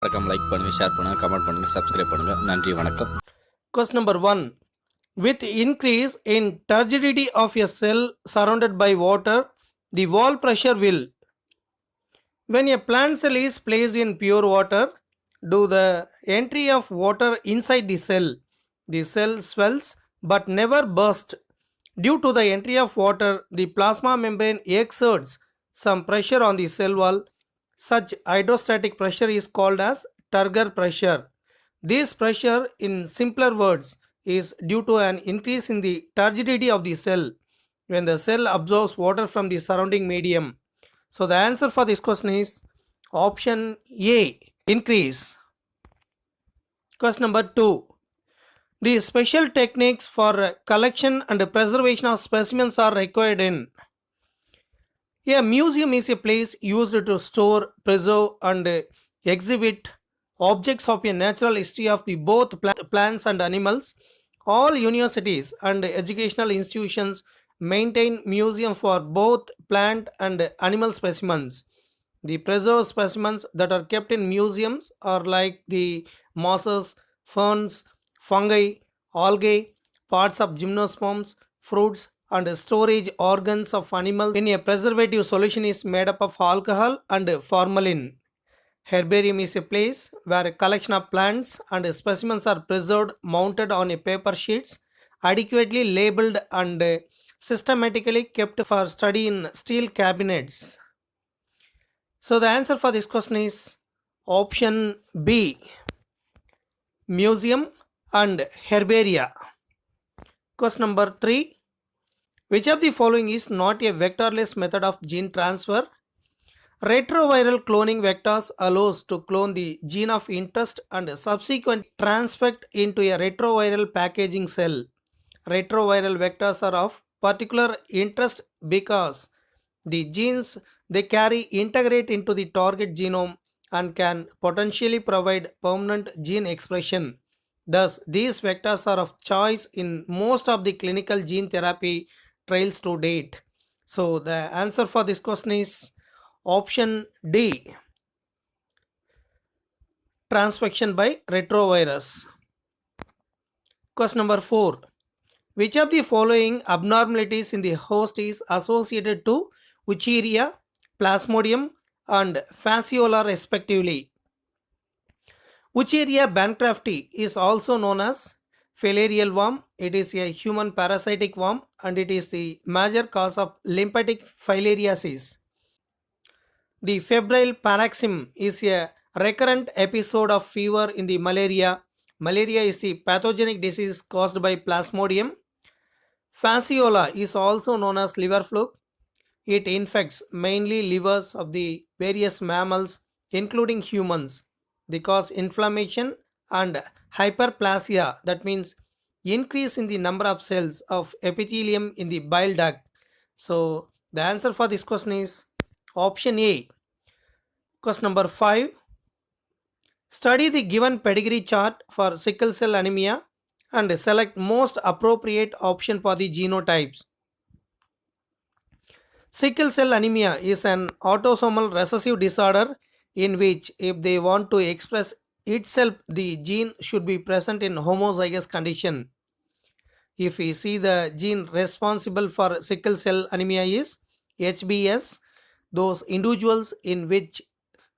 மறக்காம லைக் பண்ணுங்க, ஷேர் பண்ணுங்க, கமெண்ட் பண்ணுங்க, சப்ஸ்கிரைப் பண்ணுங்க. நன்றி, வணக்கம். Question number 1. With increase in turgidity of a cell surrounded by water, the wall pressure will. When a plant cell is placed in pure water, do the entry of water inside the cell swells but never bursts. Due to the entry of water, the plasma membrane exerts some pressure on the cell wall. Such hydrostatic pressure is called as turgor pressure. This pressure, in simpler words, is due to an increase in the turgidity of the cell when the cell absorbs water from the surrounding medium. So the answer for this question is option A, increase. Question number 2. The special techniques for collection and preservation of specimens are required in. A museum is a place used to store, preserve, and exhibit objects of a natural history of the both plants and animals. All universities and educational institutions maintain museums for both plant and animal specimens. The preserved specimens that are kept in museums are like the mosses, ferns, fungi, algae, parts of gymnosperms, fruits, and storage organs of animals in a preservative solution is made up of alcohol and formalin. Herbarium is a place where a collection of plants and specimens are preserved, mounted on a paper sheets, adequately labeled and systematically kept for study in steel cabinets. So the answer for this question is option B, museum and herbaria. Question number 3. Which of the following is not a vectorless method of gene transfer? Retroviral cloning vectors allows to clone the gene of interest and subsequent transfer into a retroviral packaging cell. Retroviral vectors are of particular interest because the genes they carry integrate into the target genome and can potentially provide permanent gene expression. Thus, these vectors are of choice in most of the clinical gene therapy trials to date. So, the answer for this question is option D, transfection by retrovirus. Question number 4. Which of the following abnormalities in the host is associated to Wucheria, Plasmodium, and Fasciola respectively? Wucheria bancrofti is also known as filarial worm. It is a human parasitic worm and it is the major cause of lymphatic filariasis. The febrile paroxysm is a recurrent episode of fever in the malaria. Malaria is the pathogenic disease caused by Plasmodium. Fasciola is also known as liver fluke. It infects mainly livers of the various mammals, including humans. They cause inflammation and hyperplasia, that means increase in the number of cells of epithelium in the bile duct. So, the answer for this question is option A. Question number 5. Study the given pedigree chart for sickle cell anemia and select most appropriate option for the genotypes. Sickle cell anemia is an autosomal recessive disorder in which if they want to express itself, the gene should be present in homozygous condition. If we see the gene responsible for sickle cell anemia is HBS, those individuals in which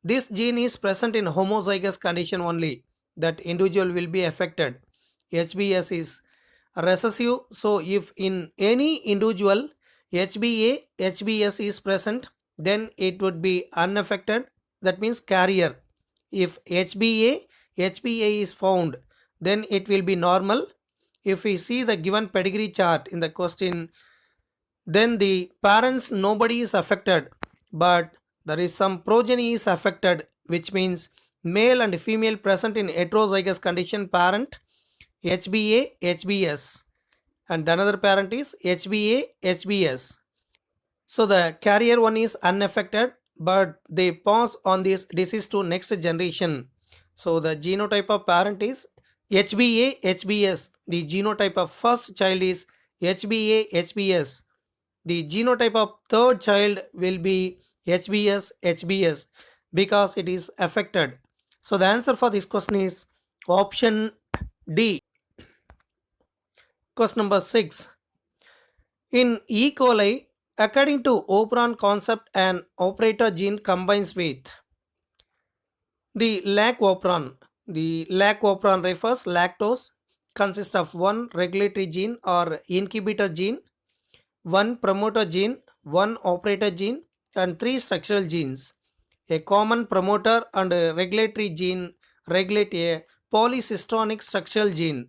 this gene is present in homozygous condition only, that individual will be affected. HBS is recessive, so if in any individual HBA, HBS is present, then it would be unaffected, that means carrier. If HBA, HBA is found, then it will be normal. If we see the given pedigree chart in the question, then the parents nobody is affected, but there is some progeny is affected, which means male and female present in heterozygous condition parent HBA, HBS, and the another parent is HBA, HBS. So the carrier one is unaffected, but they pass on this disease to next generation. So the genotype of parent is HBA, HBS. The genotype of first child is HBA, HBS. The genotype of third child will be HBS, HBS because it is affected. So the answer for this question is option D. Question number 6. In E. coli, according to Operon concept, an operator gene combines with the lac operon. The lac operon refers lactose consists of one regulatory gene or inhibitor gene, one promoter gene, one operator gene, and three structural genes. A common promoter and a regulatory gene regulate a polycystonic structural gene.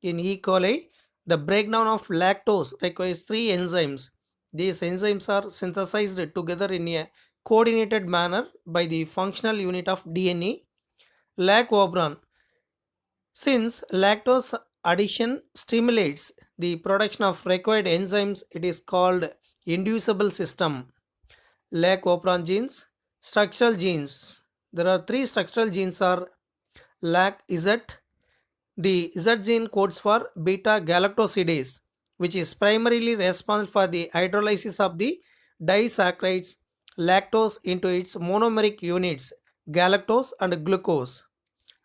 In E. coli, the breakdown of lactose requires three enzymes. These enzymes are synthesized together in a coordinated manner by the functional unit of DNA, lac operon. Since lactose addition stimulates the production of required enzymes, it is called inducible system. Lac operon genes, structural genes. There are three structural genes are lac Z. The Z gene codes for beta galactosidase, which is primarily responsible for the hydrolysis of the disaccharides lactose into its monomeric units galactose and glucose.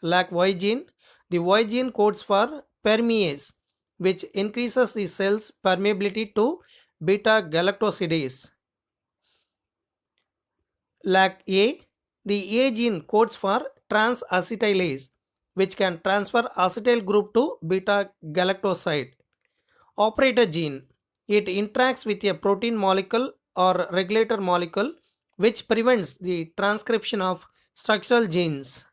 Lac Y gene. The Y gene codes for permease, which increases the cell's permeability to beta galactosidase. Lac A. The A gene codes for transacetylase, which can transfer acetyl group to beta galactoside. Operator gene. It interacts with a protein molecule or regulator molecule, which prevents the transcription of structural genes.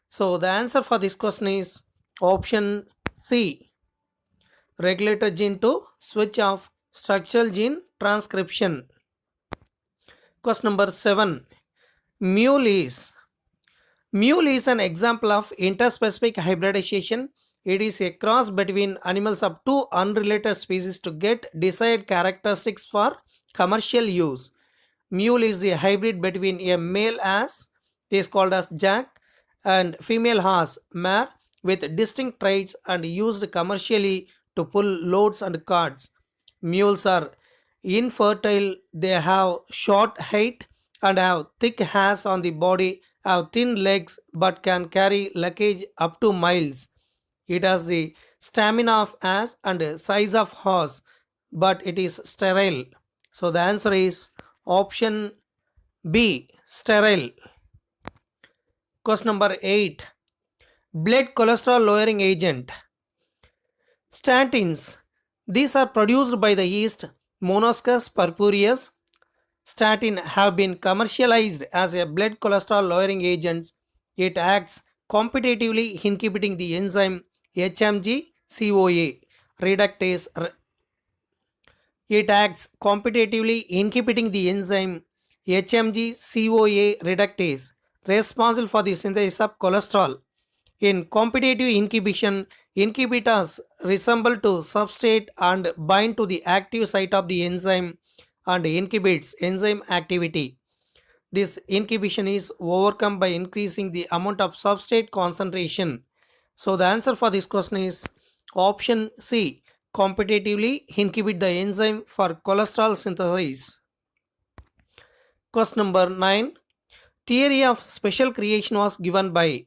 So the answer for this question is option C. Regulator gene to switch off structural gene transcription. Question number 7. Mule is. Mule is an example of interspecific hybridization. It is a cross between animals of two unrelated species to get desired characteristics for commercial use. Mule is the hybrid between a male ass, is called as jack, and female horse, mare, with distinct traits and used commercially to pull loads and carts. Mules are infertile, they have short height and have thick hairs on the body, have thin legs but can carry luggage up to miles. It has the stamina of ass and size of horse, but it is sterile. So the answer is option B, sterile. Question number 8. Blood cholesterol lowering agent. Statins. These are produced by the yeast Monoscus purpureus. Statin have been commercialized as a blood cholesterol lowering agent. It acts competitively inhibiting the enzyme HMG CoA reductase. It acts competitively inhibiting the enzyme HMG CoA reductase responsible for the synthesis of cholesterol. In competitive inhibition, inhibitors resemble to substrate and bind to the active site of the enzyme and inhibits enzyme activity. This inhibition is overcome by increasing the amount of substrate concentration. So the answer for this question is option C, competitively inhibit the enzyme for cholesterol synthesis. Question number 9. Theory of special creation was given by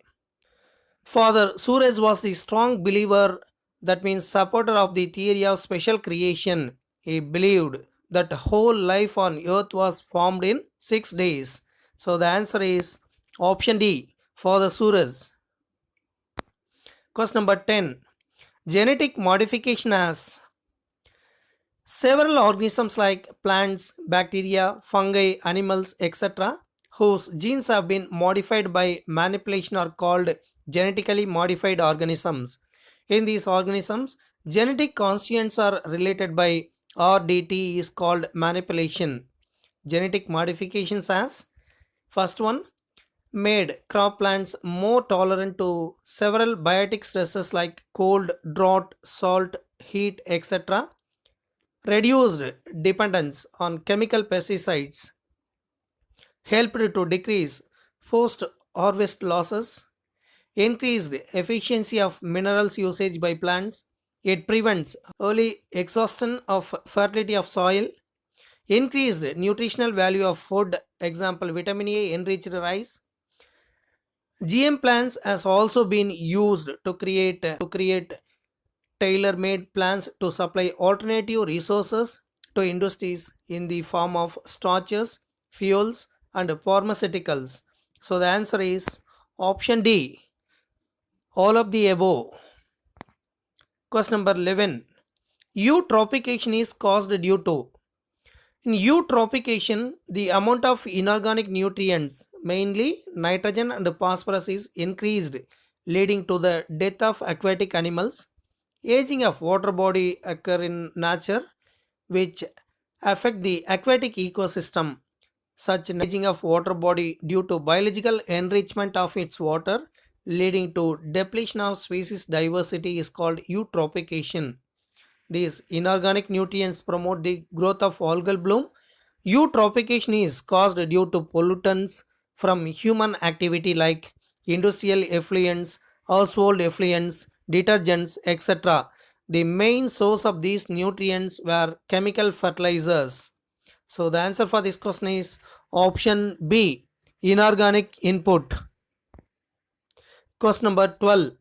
Father Suarez was the strong believer, that means supporter of the theory of special creation. He believed that whole life on earth was formed in 6 days. So the answer is option D, Father Suarez. Question number 10. Genetic modification has several organisms like plants, bacteria, fungi, animals, etc., whose genes have been modified by manipulation are called genetically modified organisms. In these organisms, genetic constituents are related by RDT is called manipulation. Genetic modifications as first one, made crop plants more tolerant to several biotic stresses like cold, drought, salt, heat, etc. Reduced dependence on chemical pesticides, helped to decrease post harvest losses, increased efficiency of minerals usage by plants, it prevents early exhaustion of fertility of soil, increased nutritional value of food, example vitamin A enriched rice, GM plants has also been used to create tailor-made plans to supply alternative resources to industries in the form of starches, fuels, and pharmaceuticals. So the answer is option D, all of the above. Question number 11. Eutrophication is caused due to. In eutrophication, the amount of inorganic nutrients, mainly nitrogen and phosphorus, is increased, leading to the death of aquatic animals. Aging of water body occur in nature, which affect the aquatic ecosystem. Such aging of water body due to biological enrichment of its water, leading to depletion of species diversity, is called eutrophication. These inorganic nutrients promote the growth of algal bloom. Eutrophication is caused due to pollutants from human activity like industrial effluents, household effluents, detergents, etc. The main source of these nutrients were chemical fertilizers. So the answer for this question is option B, inorganic input. Question number 12.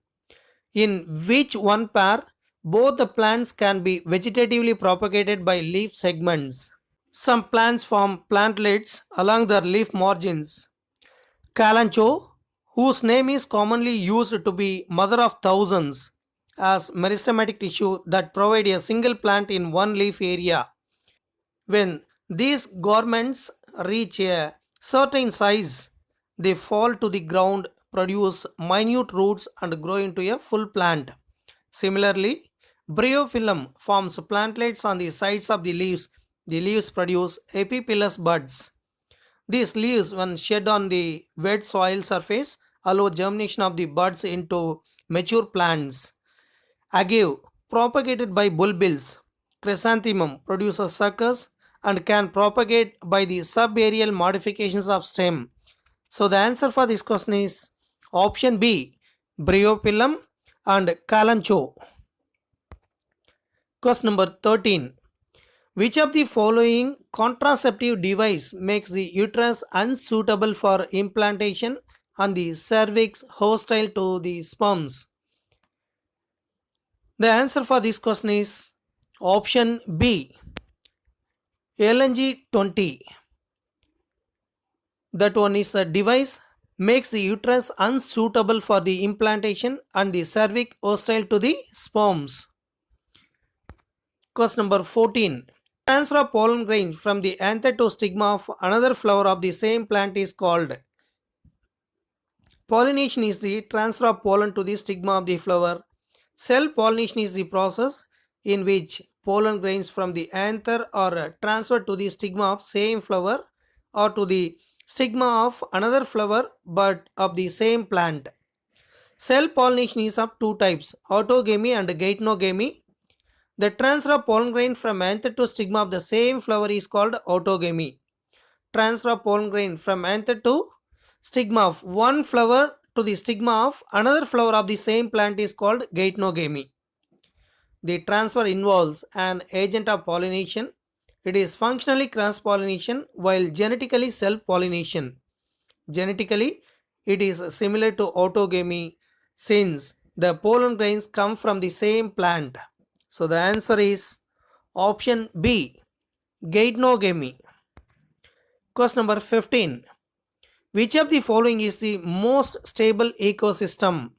In which one pair both the plants can be vegetatively propagated by leaf segments? Some plants form plantlets along their leaf margins. Kalanchoe, whose name is commonly used to be mother of thousands, has meristematic tissue that provide a single plant in one leaf area. When these garments reach a certain size, they fall to the ground, produce minute roots, and grow into a full plant. Similarly, bryophyllum forms plantlets on the sides of the leaves. The leaves produce epiphyllous buds. These leaves, when shed on the wet soil surface, allow germination of the buds into mature plants. Agave, propagated by bulbils. Chrysanthemum produces suckers and can propagate by the subaerial modifications of stem. So the answer for this question is option B, bryophyllum and kalanchoe. Question number 13. Which of the following contraceptive device makes the uterus unsuitable for implantation and the cervix hostile to the sperms? The answer for this question is option B, LNG20. That one is a device makes the uterus unsuitable for the implantation and the cervix hostile to the sperms. Question number 14. Transfer of pollen grains from the anther to stigma of another flower of the same plant is called. Pollination is the transfer of pollen to the stigma of the flower. Cell pollination is the process in which pollen grains from the anther are transferred to the stigma of same flower or to the stigma of another flower but of the same plant. Cell pollination is of two types, autogamy and geitonogamy. The transfer of pollen grain from anther to stigma of the same flower is called autogamy. Transfer of pollen grain from anther to stigma of one flower to the stigma of another flower of the same plant is called geitonogamy. The transfer involves an agent of pollination. It is functionally cross pollination while genetically self pollination. Genetically, it is similar to autogamy since the pollen grains come from the same plant. So the answer is option B, geitonogamy. Question number 15. Which of the following is the most stable ecosystem?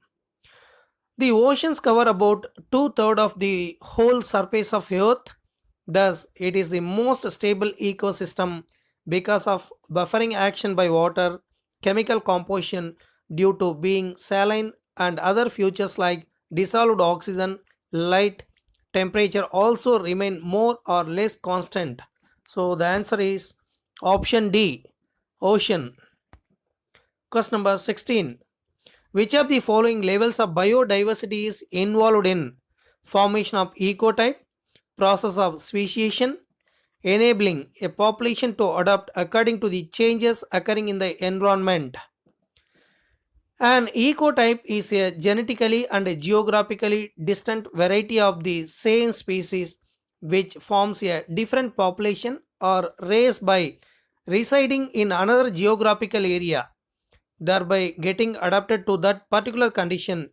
The oceans cover about two-thirds of the whole surface of Earth. Thus, it is the most stable ecosystem because of buffering action by water, chemical composition due to being saline, and other features like dissolved oxygen, light, temperature also remain more or less constant. So the answer is option D, ocean. Question number 16. Which of the following levels of biodiversity is involved in formation of ecotype, process of speciation, enabling a population to adapt according to the changes occurring in the environment? An ecotype is a genetically and geographically distant variety of the same species which forms a different population or race by residing in another geographical area. thereby getting adapted to that particular condition.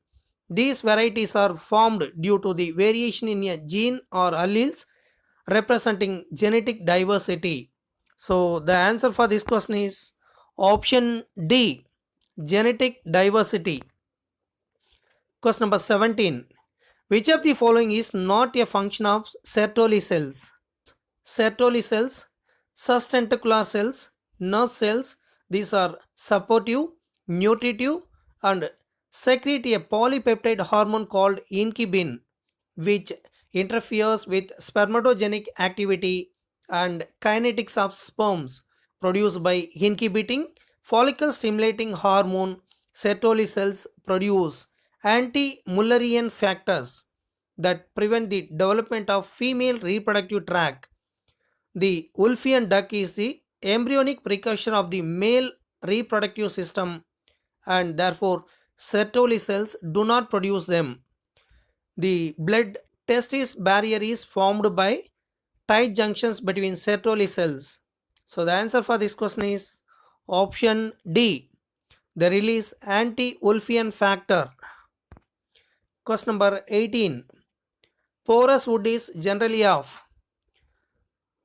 These varieties are formed due to the variation in a gene or alleles representing genetic diversity. So, the answer for this question is option D, genetic diversity. Question number 17. Which of the following is not a function of Sertoli cells? Sertoli cells, sustentacular cells, nerve cells, these are supportive, nutritive, and secrete a polypeptide hormone called incubin, which interferes with spermatogenic activity and kinetics of sperms produced by inhibiting follicle stimulating hormone. Sertoli cells produce anti-Mullerian factors that prevent the development of female reproductive tract. The Wolffian duck is the embryonic precursor of the male reproductive system, and therefore Sertoli cells do not produce them. The blood testis barrier is formed by tight junctions between Sertoli cells. So the answer for this question is option D. They release anti-Wolffian factor. Question number 18. Porous wood is generally of.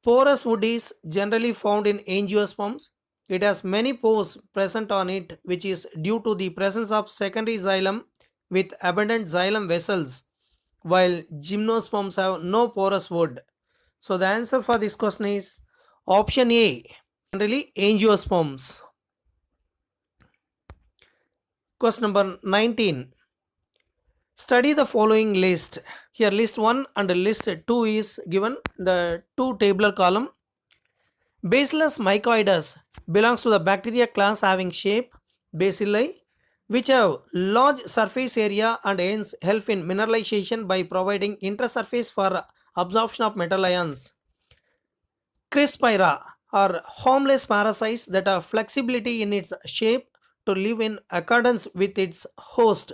Porous wood is generally found in angiosperms. It has many pores present on it, which is due to the presence of secondary xylem with abundant xylem vessels, while gymnosperms have no porous wood. So the answer for this question is option A, generally angiosperms. Question number 19. Study the following list. Here list 1 and list 2 is given, the two tabular column. Bacillus mycoides belongs to the bacteria class having shape bacilli, which have large surface area and hence help in mineralization by providing intersurface for absorption of metal ions. Crispira are harmless parasites that have flexibility in its shape to live in accordance with its host.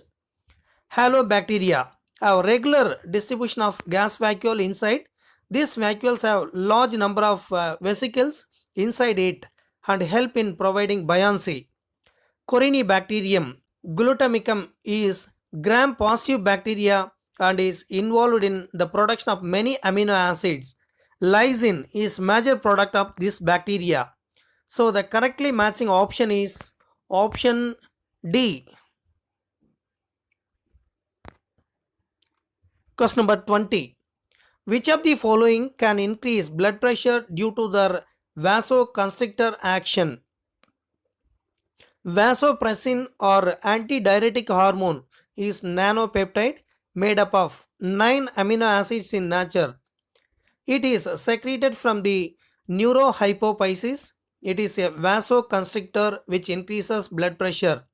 Halobacteria have regular distribution of gas vacuole inside. These vacuoles have large number of vesicles inside it and help in providing buoyancy. Corynebacterium glutamicum is gram-positive bacteria and is involved in the production of many amino acids. Lysine is major product of this bacteria. So the correctly matching option is option D. Question number 20. Which of the following can increase blood pressure due to their vasoconstrictor action? Vasopressin or antidiuretic hormone is nanopeptide made up of 9 amino acids in nature. It is secreted from the neurohypophysis. It is a vasoconstrictor which increases blood pressure.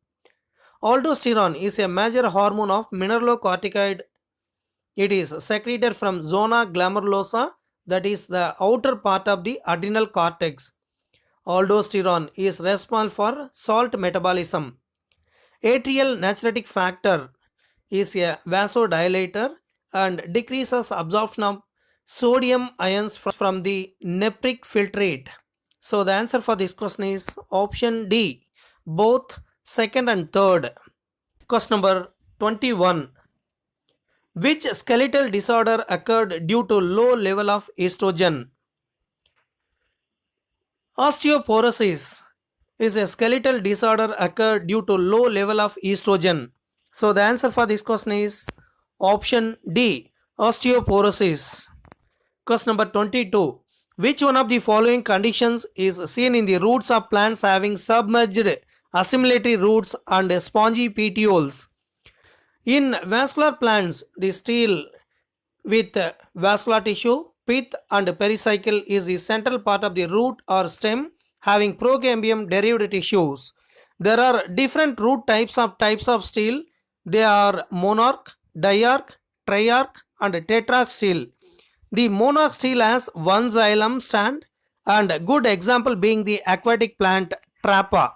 Aldosterone is a major hormone of mineralocorticoid. It is secreted from zona glomerulosa, that is the outer part of the adrenal cortex. Aldosterone is responsible for salt metabolism. Atrial natriuretic factor is a vasodilator and decreases absorption of sodium ions from the nephric filtrate. So the answer for this question is option D, both second and third. Question number 21. Which skeletal disorder occurred due to low level of estrogen? Osteoporosis is a skeletal disorder occurred due to low level of estrogen. So the answer for this question is option D, osteoporosis. Question number 22. Which one of the following conditions is seen in the roots of plants having submerged assimilatory roots and spongy petioles? In vascular plants, the stele with vascular tissue, pith and pericycle is the central part of the root or stem having progambium derived tissues. There are different root types of stele. They are monarch, diarch, triarch and tetrarch stele. The monarch stele has one xylem stand, and a good example being the aquatic plant Trappa.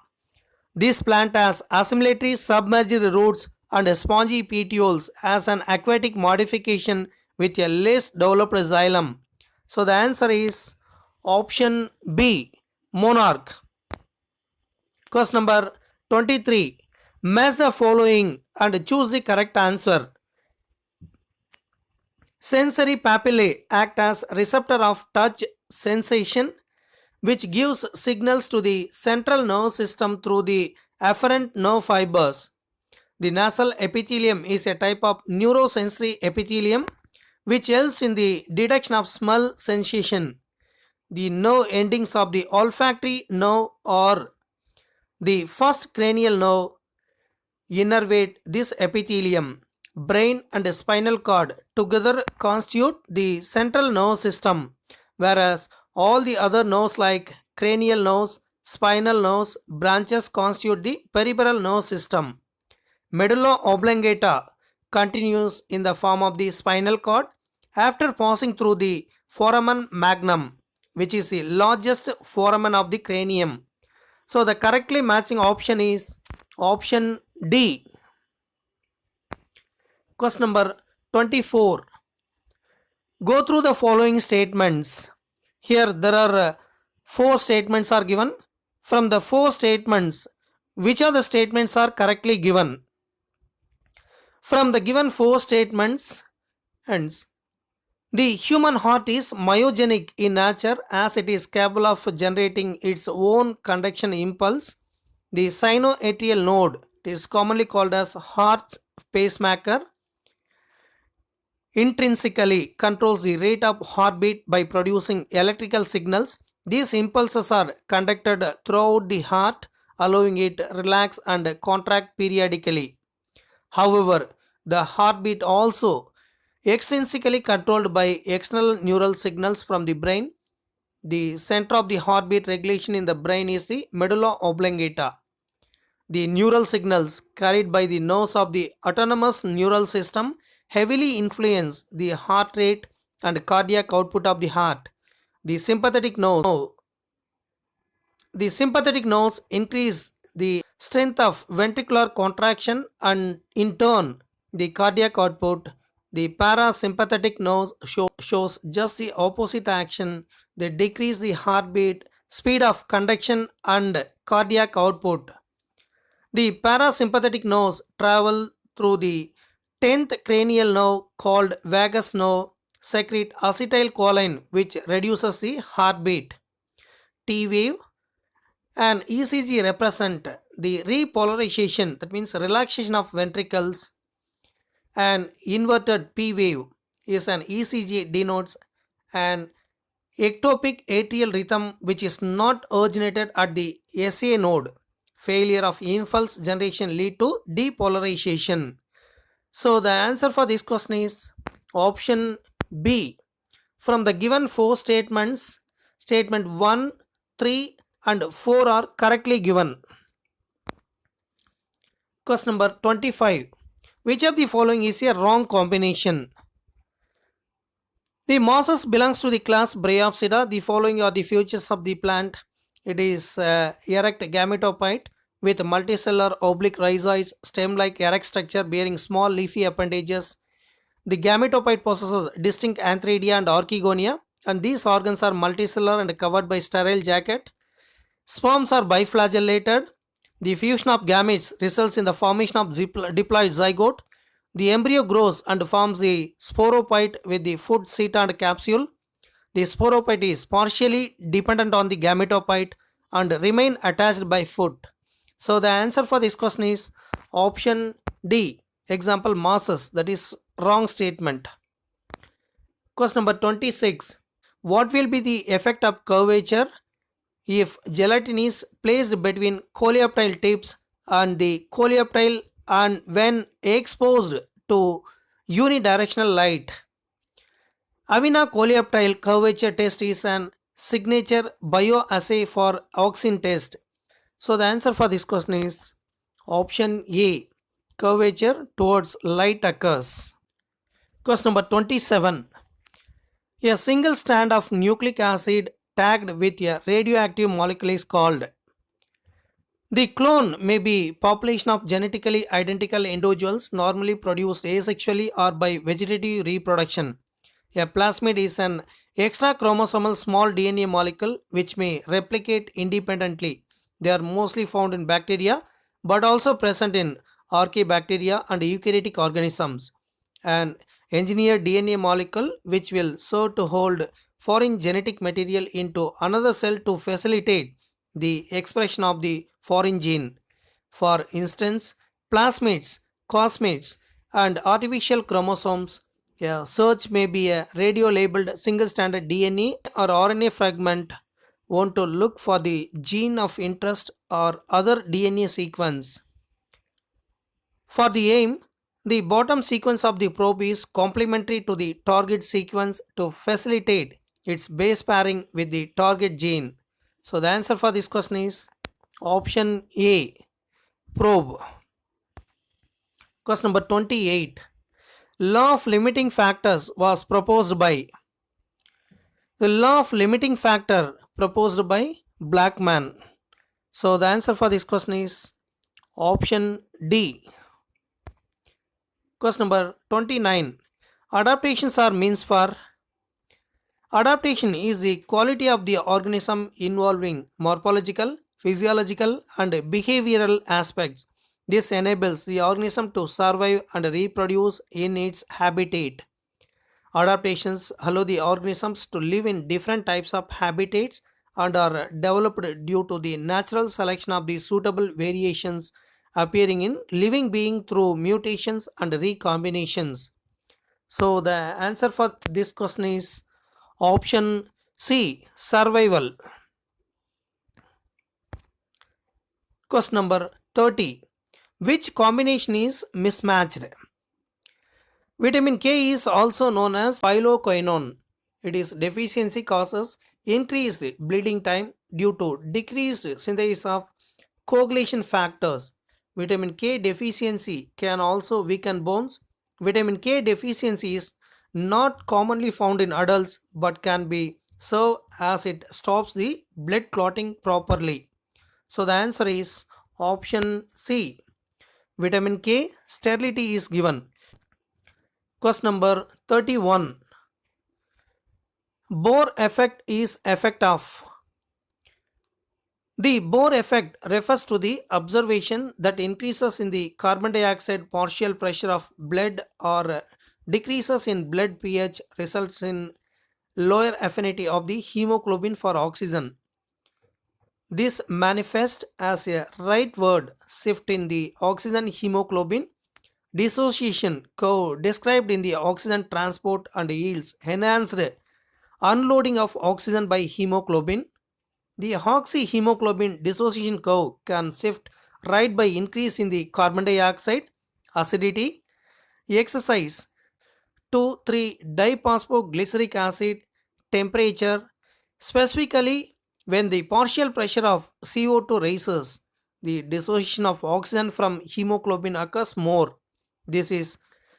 This plant has assimilatory submerged roots and spongy petioles as an aquatic modification with a less developed xylem. So the answer is option B, monarch. Question number 23. Match the following and choose the correct answer. Sensory papillae act as receptor of touch sensation, which gives signals to the central nerve system through the afferent nerve fibers. The nasal epithelium is a type of neurosensory epithelium which helps in the detection of smell sensation. The nerve endings of the olfactory nerve or the first cranial nerve innervate this epithelium. Brain and spinal cord together constitute the central nerve system, whereas all the other nerves like cranial nerves, spinal nerves, branches constitute the peripheral nerve system. Medulla oblongata continues in the form of the spinal cord after passing through the foramen magnum, which is the largest foramen of the cranium. So the correctly matching option is option D. Question number 24. Go through the following statements. Here there are 4 statements are given. From the 4 statements, which of the statements are correctly given? From the given 4 statements, hence, the human heart is myogenic in nature as it is capable of generating its own conduction impulse. The sinoatrial node is commonly called as heart's pacemaker. Intrinsically controls the rate of heartbeat by producing electrical signals. These impulses are conducted throughout the heart, allowing it to relax and contract periodically. However, the heartbeat also extrinsically controlled by external neural signals from the brain. The center of the heartbeat regulation in the brain is the medulla oblongata. The neural signals carried by the nerves of the autonomous neural system heavily influence the heart rate and cardiac output of the heart. The sympathetic nerves increase the strength of ventricular contraction and in turn the cardiac output. The parasympathetic nerves shows just the opposite action. They decrease the heartbeat, speed of conduction and cardiac output. The parasympathetic nerves travel through the 10th cranial nerve called vagus nerve, secrete acetylcholine which reduces the heartbeat. T wave and ECG represent the repolarization, that means relaxation of ventricles. An inverted P wave is an ECG denotes an ectopic atrial rhythm which is not originated at the SA node. Failure of impulse generation lead to depolarization. So the answer for this question is option B. From the given 4 statements, statement 1, 3 and 4 are correctly given. Question number 25. Which of the following is a wrong combination? The mosses belongs to the class Bryopsida. The following are the features of the plant. It is erect gametophyte with multicellular oblique rhizoids, stem-like erect structure bearing small leafy appendages. The gametophyte possesses distinct antheridia and archegonia, and these organs are multicellular and covered by sterile jacket. Sperms are biflagellated. The fusion of gametes results in the formation of diploid zygote. The embryo grows and forms the sporophyte with the foot, seta and capsule. The sporophyte is partially dependent on the gametophyte and remain attached by foot. So the answer for this question is option D. Example mosses, that is wrong statement. Question number 26. What will be the effect of curvature if gelatin is placed between coleoptile tips and the coleoptile and when exposed to unidirectional light? Avena coleoptile curvature test is an signature bioassay for auxin test. So the answer for this question is option A. Curvature towards light occurs. Question number 27. A single strand of nucleic acid tagged with a radioactive molecule is called. The clone may be population of genetically identical individuals normally produced asexually or by vegetative reproduction. A plasmid is an extra chromosomal small DNA molecule which may replicate independently. They are mostly found in bacteria but also present in archaebacteria and eukaryotic organisms. An engineered DNA molecule which will serve to hold foreign genetic material into another cell to facilitate the expression of the foreign gene. For instance, plasmids, cosmids, and artificial chromosomes. A search may be a radio labeled single stranded DNA or RNA fragment want to look for the gene of interest or other DNA sequence. For the aim, the bottom sequence of the probe is complementary to the target sequence to facilitate its base pairing with the target gene. So the answer for this question is option A, probe. Question number 28. Law of limiting factors was proposed by the law of limiting factor proposed by Blackman. So the answer for this question is option D. Question number 29. Adaptations are means for adaptation is the quality of the organism involving morphological, physiological, and behavioral aspects. This enables the organism to survive and reproduce in its habitat. Adaptations allow the organisms to live in different types of habitats and are developed due to the natural selection of the suitable variations appearing in living being through mutations and recombinations. So the answer for this question is option C, survival. Question number 30. Which combination is mismatched? Vitamin K is also known as piloquinone. Its deficiency causes increased bleeding time due to decreased synthesis of coagulation factors. Vitamin K deficiency can also weaken bones. Vitamin K deficiency is not commonly found in adults but can be served as it stops the blood clotting properly. So the answer is option C. Vitamin K sterility is given. Question number 31. Bohr effect is effect of. The Bohr effect refers to the observation that increases in the carbon dioxide partial pressure of blood or decreases in blood pH results in lower affinity of the hemoglobin for oxygen. This manifests as a rightward shift in the oxygen hemoglobin dissociation curve described in the oxygen transport and yields enhanced unloading of oxygen by hemoglobin. The oxyhemoglobin dissociation curve can shift right by increase in the carbon dioxide, acidity, exercise, 2,3 diphosphoglyceric acid, temperature, specifically when the partial pressure of CO2 rises, the dissociation of oxygen from hemoglobin occurs more. This is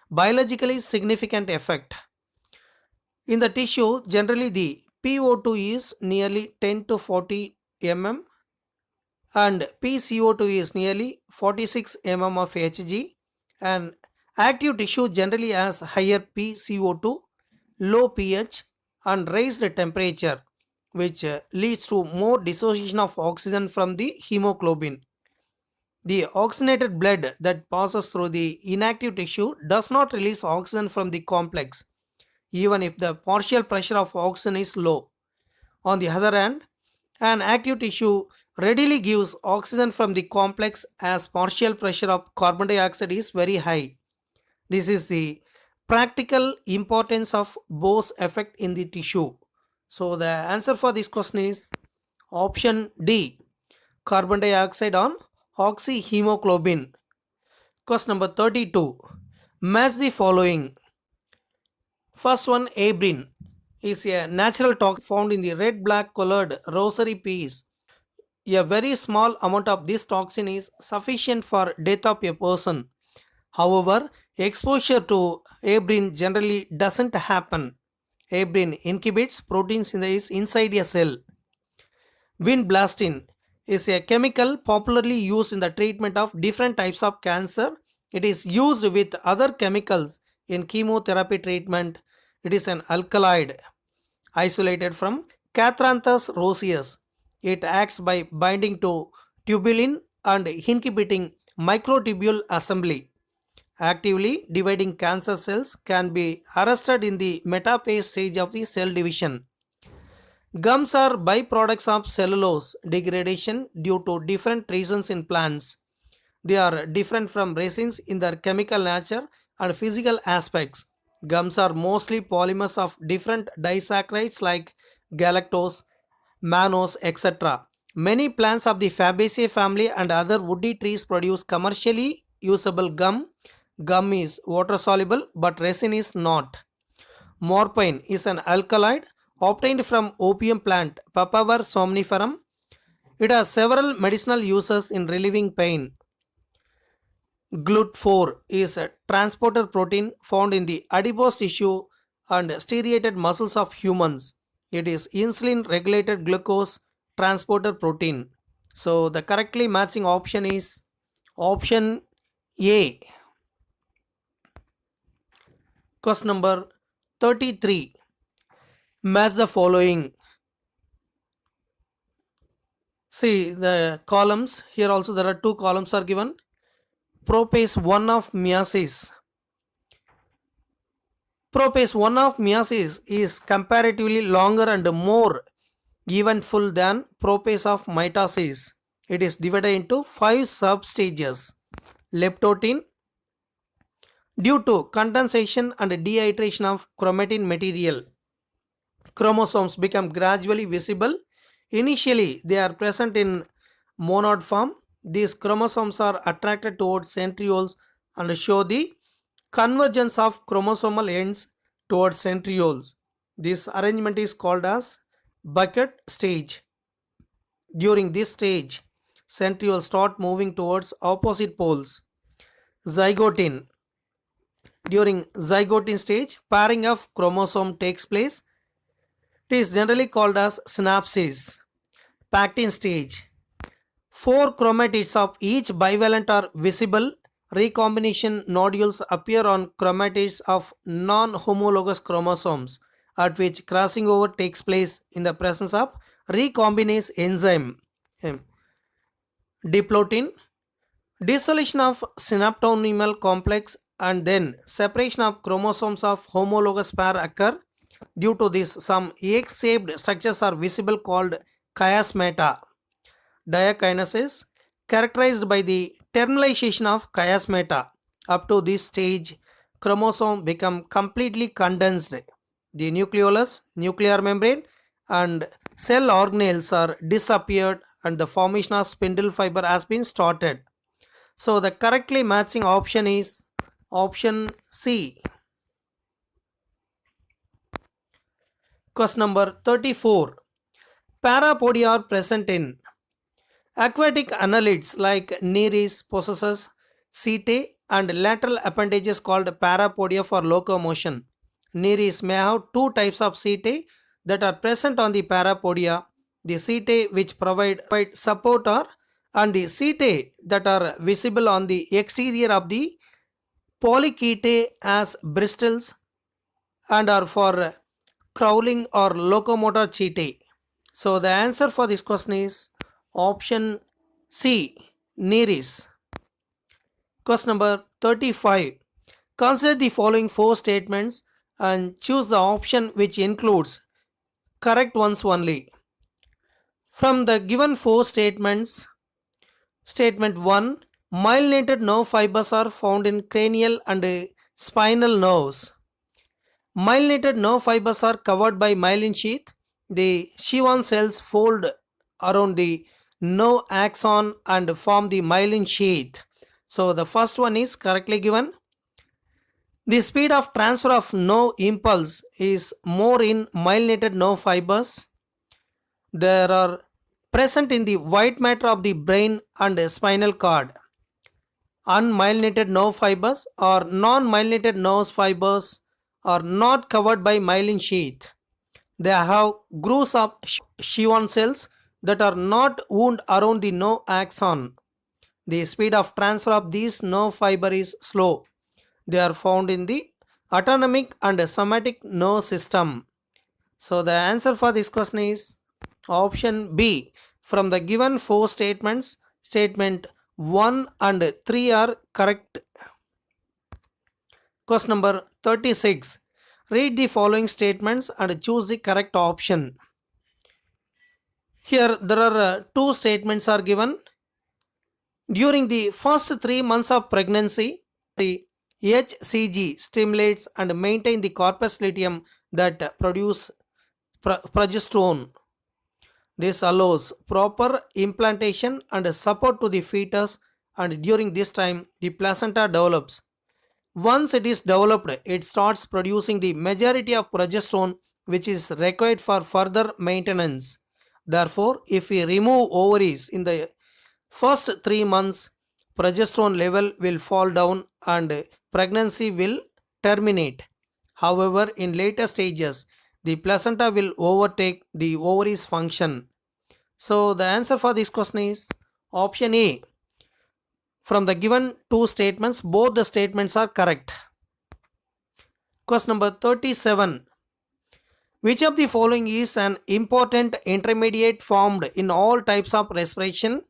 biologically significant effect. In the tissue, generally the PO2 is nearly 10 to 40 mm and PCO2 is nearly 46 mm of Hg, and active tissue generally has higher PCO2, low pH and raised temperature, which leads to more dissociation of oxygen from the hemoglobin. The oxygenated blood that passes through the inactive tissue does not release oxygen from the complex, even if the partial pressure of oxygen is low. On the other hand, an active tissue readily gives oxygen from the complex as partial pressure of carbon dioxide is very high. This is the practical importance of Bohr's effect in the tissue. So the answer for this question is option D, carbon dioxide on oxyhemoglobin. Question number 32. Match the following. First one, abrin is a natural toxin found in the red black colored rosary peas. A very small amount of this toxin is sufficient for death of a person. However, exposure to abrin generally doesn't happen. Abrin inhibits protein synthesis inside a cell. Vinblastine is a chemical popularly used in the treatment of different types of cancer. It is used with other chemicals in chemotherapy treatment. It is an alkaloid isolated from Catranthus roseus. It acts by binding to tubulin and inhibiting microtubule assembly. Actively dividing cancer cells can be arrested in the metaphase stage of the cell division. Gums are byproducts of cellulose degradation due to different reasons in plants. They are different from resins in their chemical nature and physical aspects. Gums are mostly polymers of different disaccharides like galactose, mannose, etc. Many plants of the Fabaceae family and other woody trees produce commercially usable gum. Gum is water soluble but resin is not. Morphine is an alkaloid obtained from opium plant Papaver somniferum. It has several medicinal uses in relieving pain. GLUT4 is a transporter protein found in the adipose tissue and striated muscles of humans. It is insulin regulated glucose transporter protein. So the correctly matching option is option A. Question number 33. Match the following. See the columns. Here also there are two columns are given. Prophase 1 of meiosis. Prophase 1 of meiosis is comparatively longer and more eventful than prophase of mitosis. It is divided into 5 substages. Leptotin, due to condensation and dehydration of chromatin material, chromosomes become gradually visible. Initially, they are present in monad form. These chromosomes are attracted towards centrioles and show the convergence of chromosomal ends towards centrioles. This arrangement is called as bucket stage. During this stage, centrioles start moving towards opposite poles. Zygotin. During zygotin stage, pairing of chromosome takes place. It is generally called as synapsis. Pactin stage. 4 chromatids of each bivalent are visible. Recombination nodules appear on chromatids of non-homologous chromosomes, at which crossing over takes place in the presence of recombinase enzyme. Diplotin. Dissolution of synaptonymal complex and then separation of chromosomes of homologous pair occur. Due to this, some egg-shaped structures are visible called chiasmata. Diakinesis, characterized by the terminalization of chiasmata. Up to this stage, chromosome become completely condensed. The nucleolus, nuclear membrane, and cell organelles are disappeared and the formation of spindle fiber has been started. So the correctly matching option is option C. Question number 34. Parapodia are present in aquatic annelids like Nereis possesses setae and lateral appendages called parapodia for locomotion. Nereis may have two types of setae that are present on the parapodia. The setae which provide support are and the setae that are visible on the exterior of the polychaetae as bristles and are for crawling or locomotor chaetae. So the answer for this question is option C, Nereis. Question number 35. Consider the following 4 statements and choose the option which includes correct ones only. From the given 4 statements, statement 1, myelinated nerve fibers are found in cranial and spinal nerves. Myelinated nerve fibers are covered by myelin sheath. The Schwann cells fold around the nerve axon and form the myelin sheath. So the first one is correctly given. The speed of transfer of nerve impulse is more in myelinated nerve fibers. There are present in the white matter of the brain and spinal cord. Unmyelinated nerve fibers or non-myelinated nerve fibers are not covered by myelin sheath. They have grooves of Schwann cells that are not wound around the nerve axon. The speed of transfer of these nerve fiber is slow. They are found in the autonomic and somatic nerve system. So the answer for this question is option B. From the given 4 statements, statement 1 and 3 are correct. Question number 36. Read the following statements and choose the correct option. Here there are two statements are given. During the first 3 months of pregnancy, the HCG stimulates and maintain the corpus luteum that produce progesterone. This allows proper implantation and support to the fetus, and during this time the placenta develops. Once it is developed, it starts producing the majority of progesterone which is required for further maintenance. Therefore, if we remove ovaries in the first 3 months, progesterone level will fall down and pregnancy will terminate. However, in later stages, the placenta will overtake the ovaries function. So the answer for this question is option A. From the given two statements, both the statements are correct. Question number 37. Which of the following is an important intermediate formed in all types of respiration?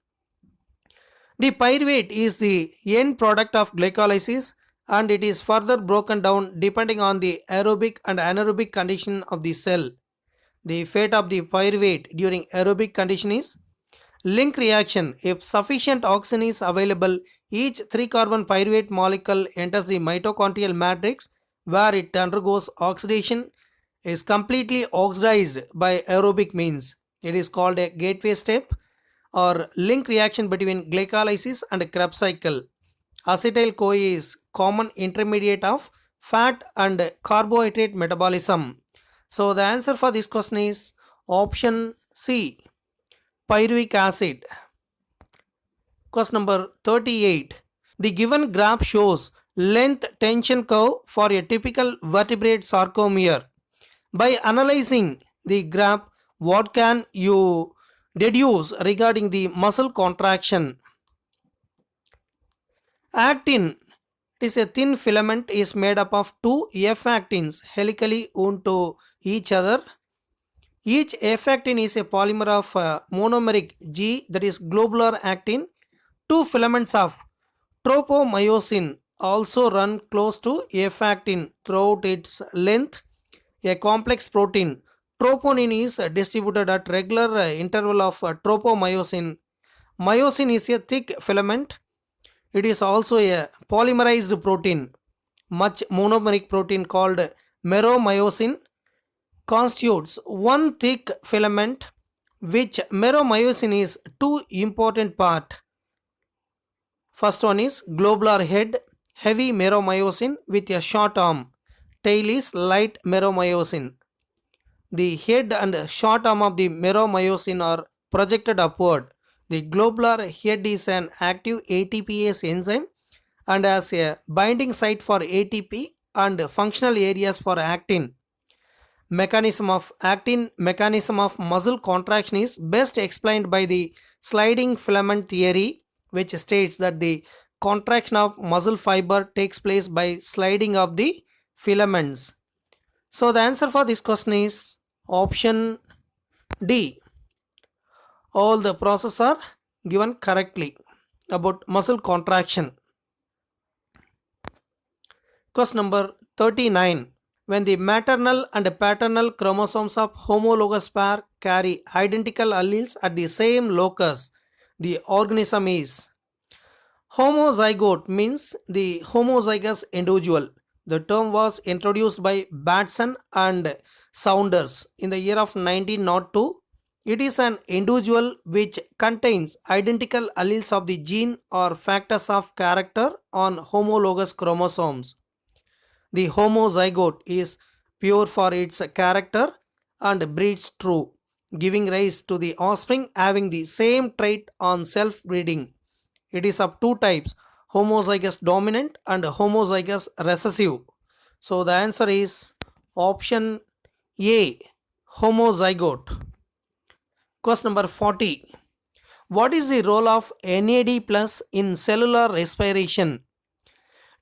The pyruvate is the end product of glycolysis and it is further broken down depending on the aerobic and anaerobic condition of the cell. The fate of the pyruvate during aerobic condition is link reaction. If sufficient oxygen is available, each 3-carbon pyruvate molecule enters the mitochondrial matrix where it undergoes oxidation, is completely oxidized by aerobic means. It is called a gateway step or link reaction between glycolysis and Krebs cycle. Acetyl-CoA is common intermediate of fat and carbohydrate metabolism. So the answer for this question is option C, pyruvic acid. Question number 38. The given graph shows length tension curve for a typical vertebrate sarcomere. By analyzing the graph, what can you deduce regarding the muscle contraction? Actin, it is a thin filament, is made up of two F-actins helically wound to each other. Each F-actin is a polymer of monomeric G, that is globular actin. Two filaments of tropomyosin also run close to F-actin throughout its length. A complex protein troponin is distributed at regular interval of tropomyosin. Myosin is a thick filament. It is also a polymerized protein. Much monomeric protein called meromyosin constitutes one thick filament, which meromyosin is two important part. First one is globular head, heavy meromyosin with a short arm. Tail is light meromyosin. The head and short arm of the meromyosin are projected upward. The globular head is an active ATPase enzyme and has a binding site for ATP and functional areas for actin. Mechanism of muscle contraction is best explained by the sliding filament theory, which states that the contraction of muscle fiber takes place by sliding of the filaments. So the answer for this question is option D. All the processes are given correctly about muscle contraction. Question number 39. When the maternal and paternal chromosomes of homologous pair carry identical alleles at the same locus, the organism is homozygote, means the homozygous individual. The term was introduced by Batson and Saunders in the year of 1902. It is an individual which contains identical alleles of the gene or factors of character on homologous chromosomes. The homozygote is pure for its character and breeds true, giving rise to the offspring having the same trait on self-breeding. It is of two types, homozygous dominant and homozygous recessive. So the answer is option A, homozygote. Question number 40. What is the role of NAD plus in cellular respiration?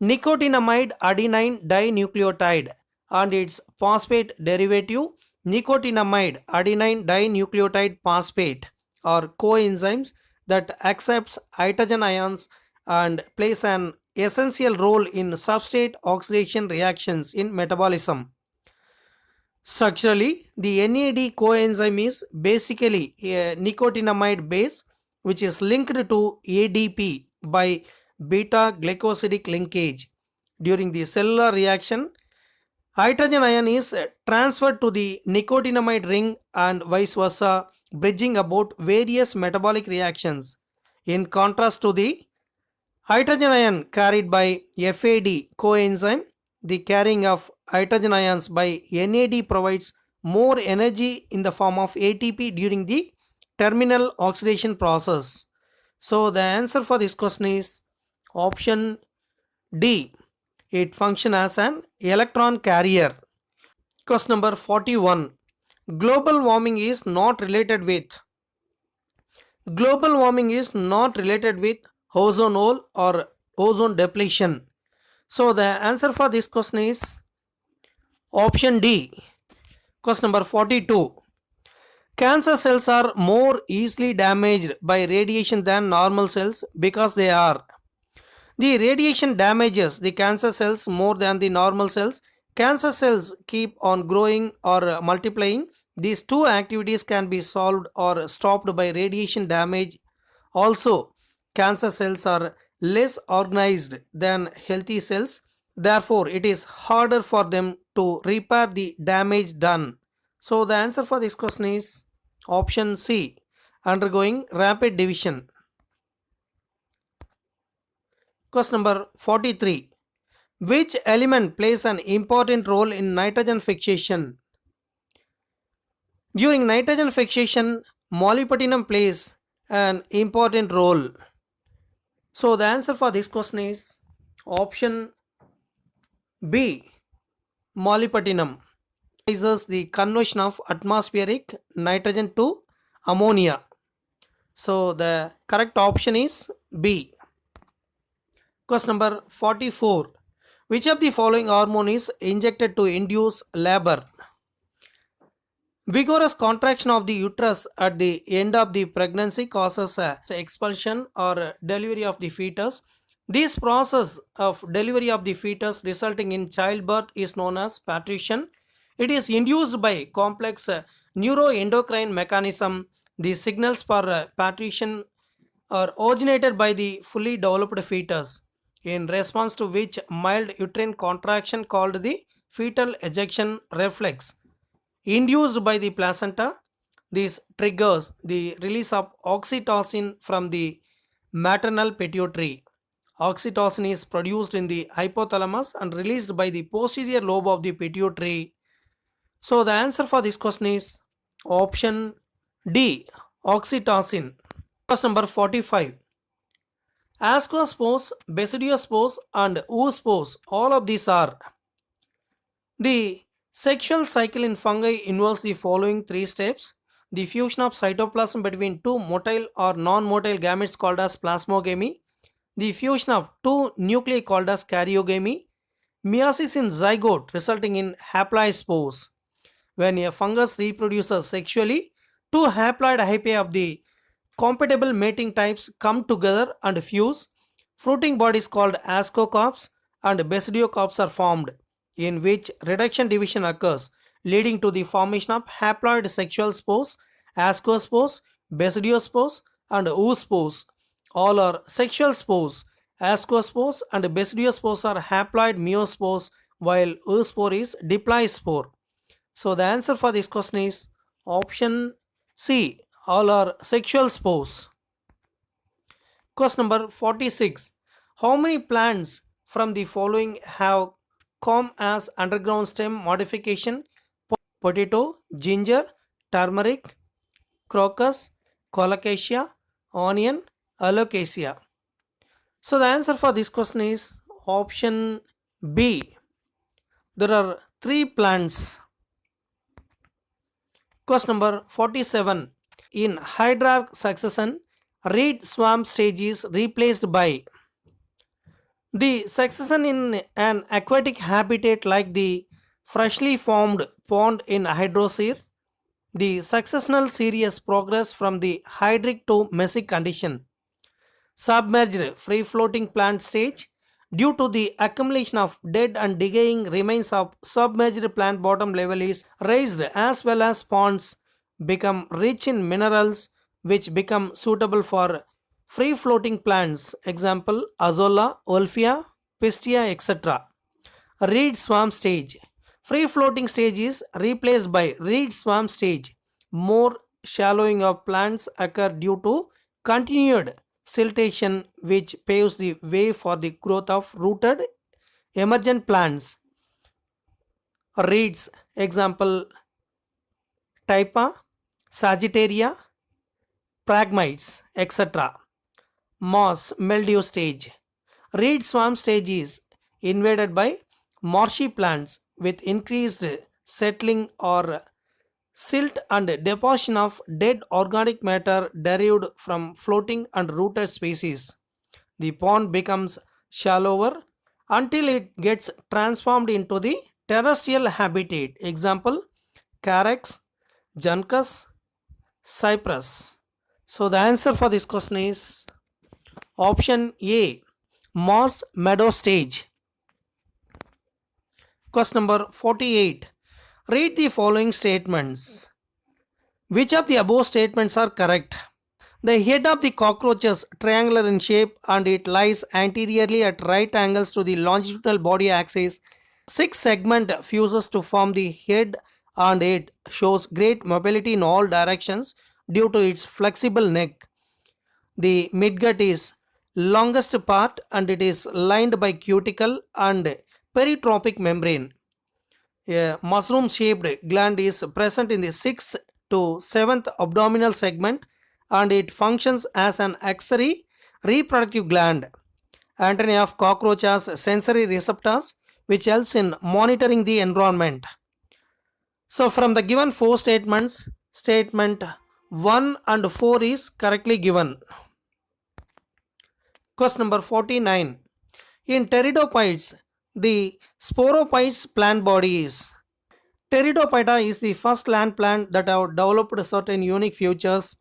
Nicotinamide adenine dinucleotide and its phosphate derivative nicotinamide adenine dinucleotide phosphate are coenzymes that accepts hydrogen ions and plays an essential role in substrate oxidation reactions in metabolism. Structurally, the NAD coenzyme is basically a nicotinamide base which is linked to ADP by beta glycosidic linkage. During the cellular reaction, hydrogen ion is transferred to the nicotinamide ring and vice versa, bridging about various metabolic reactions. In contrast to the hydrogen ion carried by FAD coenzyme, the carrying of hydrogen ions by NAD provides more energy in the form of ATP during the terminal oxidation process. So the answer for this question is option D. It functions as an electron carrier. Question number 41. Global warming is not related with Global warming is not related with ozone hole or ozone depletion. So the answer for this question is option D. Question number 42. Cancer cells are more easily damaged by radiation than normal cells because they are. The radiation damages the cancer cells more than the normal cells. Cancer cells keep on growing or multiplying. These two activities can be solved or stopped by radiation damage. Also, cancer cells are less organized than healthy cells. Therefore, it is harder for them to repair the damage done. So, the answer for this question is option C, undergoing rapid division. Question number 43. Which element plays an important role in nitrogen fixation? During nitrogen fixation, molybdenum plays an important role. So the answer for this question is option B, molybdenum. Uses the conversion of atmospheric nitrogen to ammonia. So the correct option is B. Question number 44. Which of the following hormone is injected to induce labor? Vigorous contraction of the uterus at the end of the pregnancy causes expulsion or delivery of the fetus. This process of delivery of the fetus resulting in childbirth is known as parturition. It is induced by complex neuroendocrine mechanism. The signals for parturition are originated by the fully developed fetus, in response to which mild uterine contraction called the fetal ejection reflex induced by the placenta. This triggers the release of oxytocin from the maternal pituitary. Oxytocin is produced in the hypothalamus and released by the posterior lobe of the pituitary. So the answer for this question is option D, oxytocin. Question number 45. Ascospores, basidiospores and oospores, all of these are. The sexual cycle in fungi involves the following three steps. The fusion of cytoplasm between two motile or non-motile gametes called as plasmogamy. The fusion of two nuclei called as karyogamy. Meiosis in zygote resulting in haploid spores. When a fungus reproduces sexually, two haploid hyphae of the compatible mating types come together and fuse. Fruiting bodies called ascocarps and basidiocarps are formed, in which reduction division occurs, leading to the formation of haploid sexual spores, ascospores, basidiospores, and oospores. All are sexual spores. Ascospores and basidiospores are haploid meiospores, while oospore is diploid spore. So the answer for this question is option C. All are sexual spores. Question number 46. How many plants from the following have come as underground stem modification? Potato, ginger, turmeric, crocus, colocasia, onion, alocasia. So the answer for this question is option B. There are three plants. Question number 47. In hierarch succession, reed swamp stage is replaced by. The succession in an aquatic habitat like the freshly formed pond in hydrosphere, The successional series progress from the hydric to mesic condition. Submerged free floating plant stage. Due to the accumulation of dead and decaying remains of submerged plant bottom level is raised as well as ponds become rich in minerals which become suitable for free floating plants. Example Azolla, Olfia, Pistia, etc. Reed swarm stage. Free floating stage is replaced by reed swarm stage. More shallowing of plants occur due to continued siltation which paves the way for the growth of rooted emergent plants. Reeds example Typa, Sagittaria, Pragmites, etc. Moss mildew stage. Reed swarm stage is invaded by marshy plants with increased settling or silt and deposition of dead organic matter derived from floating and rooted species. The pond becomes shallower until it gets transformed into the terrestrial habitat. Example Carex, Juncus, Cypress. So the answer for this question is option A, moss meadow stage. Question number 48. Read the following statements. Which of the above statements are correct? The head of the cockroach is triangular in shape and it lies anteriorly at right angles to the longitudinal body axis. Six segment fuses to form the head and it shows great mobility in all directions due to its flexible neck. The midgut is longest part and it is lined by cuticle and peritropic membrane. A mushroom shaped gland is present in the 6th to 7th abdominal segment and it functions as an axillary reproductive gland. Antennae of cockroach has sensory receptors which helps in monitoring the environment. So from the given four statements, statement 1 and 4 is correctly given. Question number 49. In pteridophytes, the sporophytes plant body is. Pteridophyta is the first land plant that have developed certain unique features.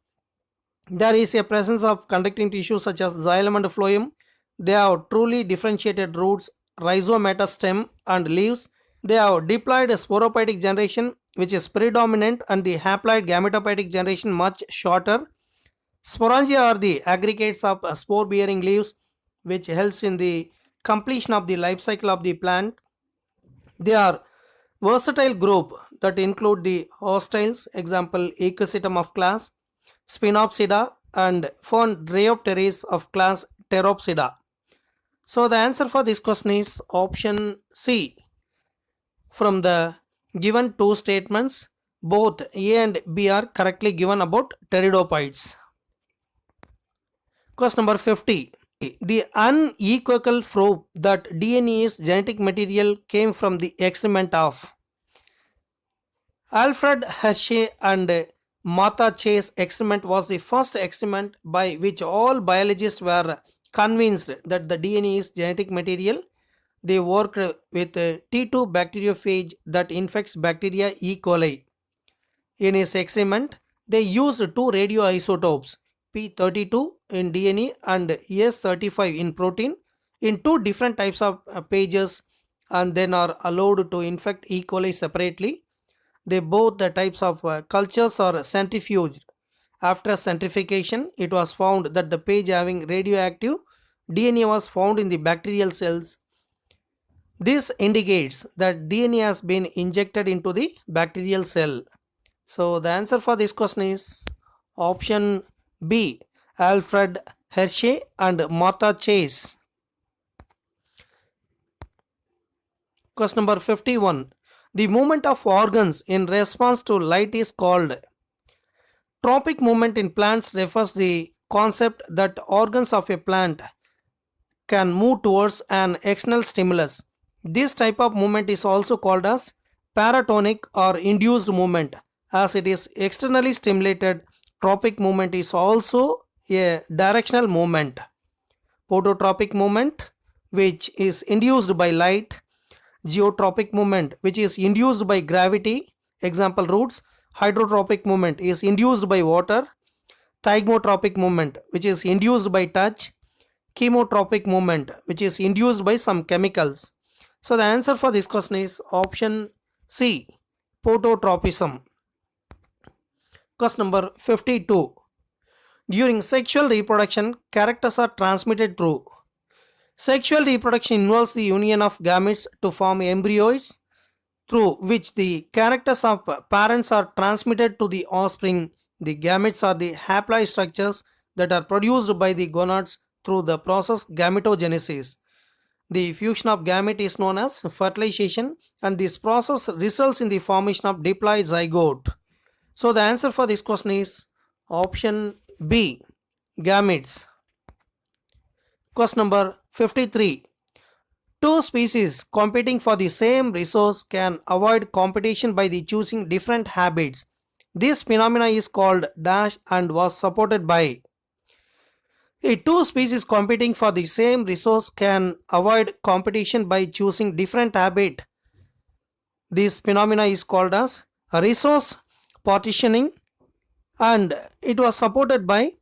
There is a presence of conducting tissues such as xylem and phloem. They have truly differentiated roots, rhizomata stem and leaves. They have diploid sporophytic generation which is predominant and the haploid gametophytic generation much shorter. Sporangia are the aggregates of spore bearing leaves which helps in the completion of the life cycle of the plant. They are versatile group that include the hostiles, example Equisetum of class Spinopsida and fern Dreiopteris of class Pteropsida. So the answer for this question is option C. From the given two statements, both A and B are correctly given about pteridophytes. Question number 50. The unequivocal proof that DNA is genetic material came from the experiment of Alfred Hershey and Martha Chase experiment was the first experiment by which all biologists were convinced that the DNA is genetic material. They worked with T2 bacteriophage that infects bacteria E. coli. In his experiment, they used two radioisotopes P32 in DNA and S35 in protein in two different types of pages and then are allowed to infect E. coli separately. They both the types of cultures are centrifuged. After centrifugation, it was found that the page having radioactive DNA was found in the bacterial cells. This indicates that DNA has been injected into the bacterial cell. So the answer for this question is option B, Alfred Hershey and Martha Chase. Question number 51. The movement of organs in response to light is called. Tropic movement in plants refers the concept that organs of a plant can move towards an external stimulus. This type of movement is also called as paratonic or induced movement. As it is externally stimulated, tropic movement is also a directional movement. Phototropic movement, which is induced by light. Geotropic movement, which is induced by gravity. Example roots. hydrotropic movement is induced by water, thigmotropic movement which is induced by touch, chemotropic movement which is induced by some chemicals. So the answer for this question is option C, phototropism. Question number 52. During sexual reproduction, characters are transmitted through. Sexual reproduction involves the union of gametes to form embryos through which the characters of parents are transmitted to the offspring. The gametes are the haploid structures that are produced by the gonads through the process gametogenesis. The fusion of gamete is known as fertilization, and this process results in the formation of diploid zygote. So the answer for this question is option B, gametes. Question number 53. Two species competing for the same resource can avoid competition by the choosing different habits. This phenomena is called dash and was supported by. Two species competing for the same resource can avoid competition by choosing different habit. This phenomena is called as resource partitioning, and it was supported by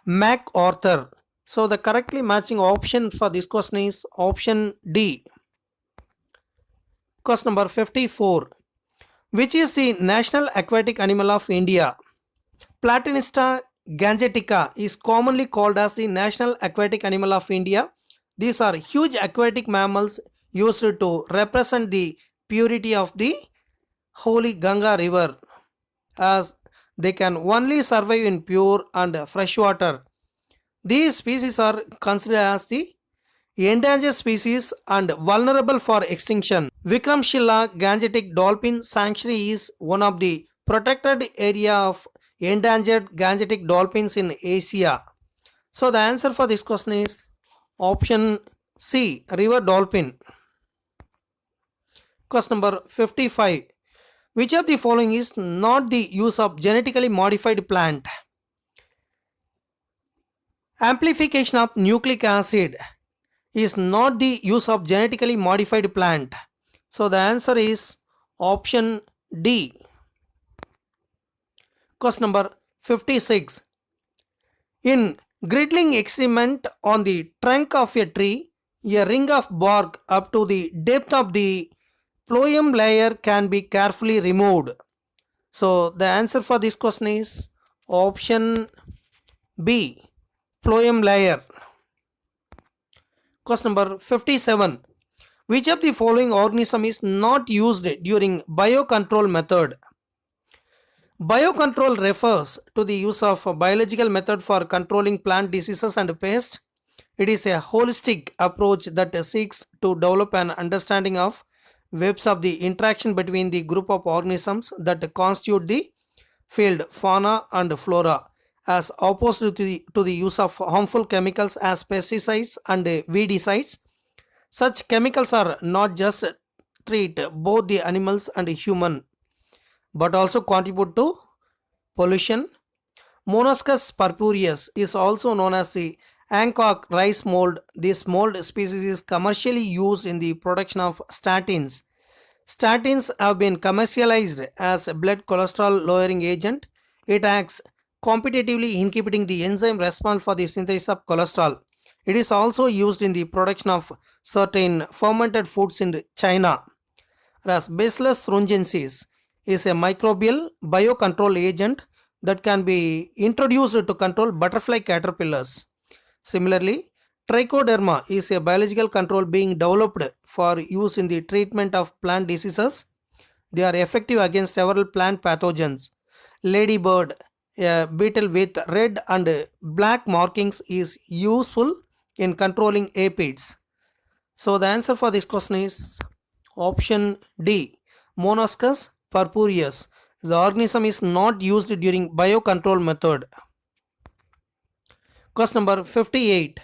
MacArthur. So the correctly matching option for this question is option D. Question number 54. Which is the national aquatic animal of India? Platanista gangetica is commonly called as the national aquatic animal of India. These are huge aquatic mammals used to represent the purity of the holy Ganga river, as they can only survive in pure and fresh water. These species are considered as the endangered species and vulnerable for extinction. Vikramshila Gangetic Dolphin Sanctuary is one of the protected area of endangered Gangetic dolphins in Asia. So the answer for this question is option C, river dolphin. Question number 55. Which of the following is not the use of genetically modified plant? Amplification of nucleic acid is not the use of genetically modified plant. So the answer is option D. Question number 56. In griddling experiment on the trunk of a tree, a ring of bark up to the depth of the phloem layer can be carefully removed. So the answer for this question is option B, phloem layer. Question number 57. Which of the following organism is not used during biocontrol method? Biocontrol refers to the use of a biological method for controlling plant diseases and pests. It is a holistic approach that seeks to develop an understanding of webs of the interaction between the group of organisms that constitute the field fauna and flora, as opposed to the use of harmful chemicals as pesticides and weedicides. Such chemicals are not just treat both the animals and human, but also contribute to pollution. Monoscus purpureus is also known as the Hancock rice mold. This mold species is commercially used in the production of statins. Statins have been commercialized as a blood cholesterol lowering agent. It acts competitively inhibiting the enzyme responsible for the synthesis of cholesterol. It is also used in the production of certain fermented foods in China. Whereas Bacillus thuringiensis is a microbial biocontrol agent that can be introduced to control butterfly caterpillars. Similarly, trichoderma is a biological control being developed for use in the treatment of plant diseases. They are effective against several plant pathogens. Ladybird, a beetle with red and black markings, is useful in controlling aphids. So the answer for this question is option D, Monoscus purpureus. The organism is not used during biocontrol method. Question number 58.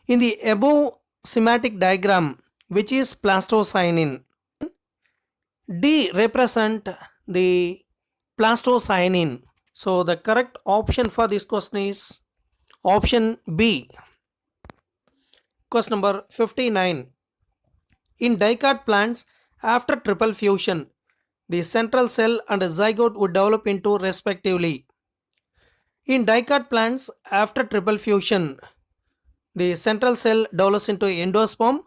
In the above schematic diagram, which is plastocyanin? D represent the plastocyanin. So the correct option for this question is option B. Question number 59. In dicot plants, after triple fusion, the central cell and zygote would develop into respectively. In dicot plants, after triple fusion, the central cell develops into endosperm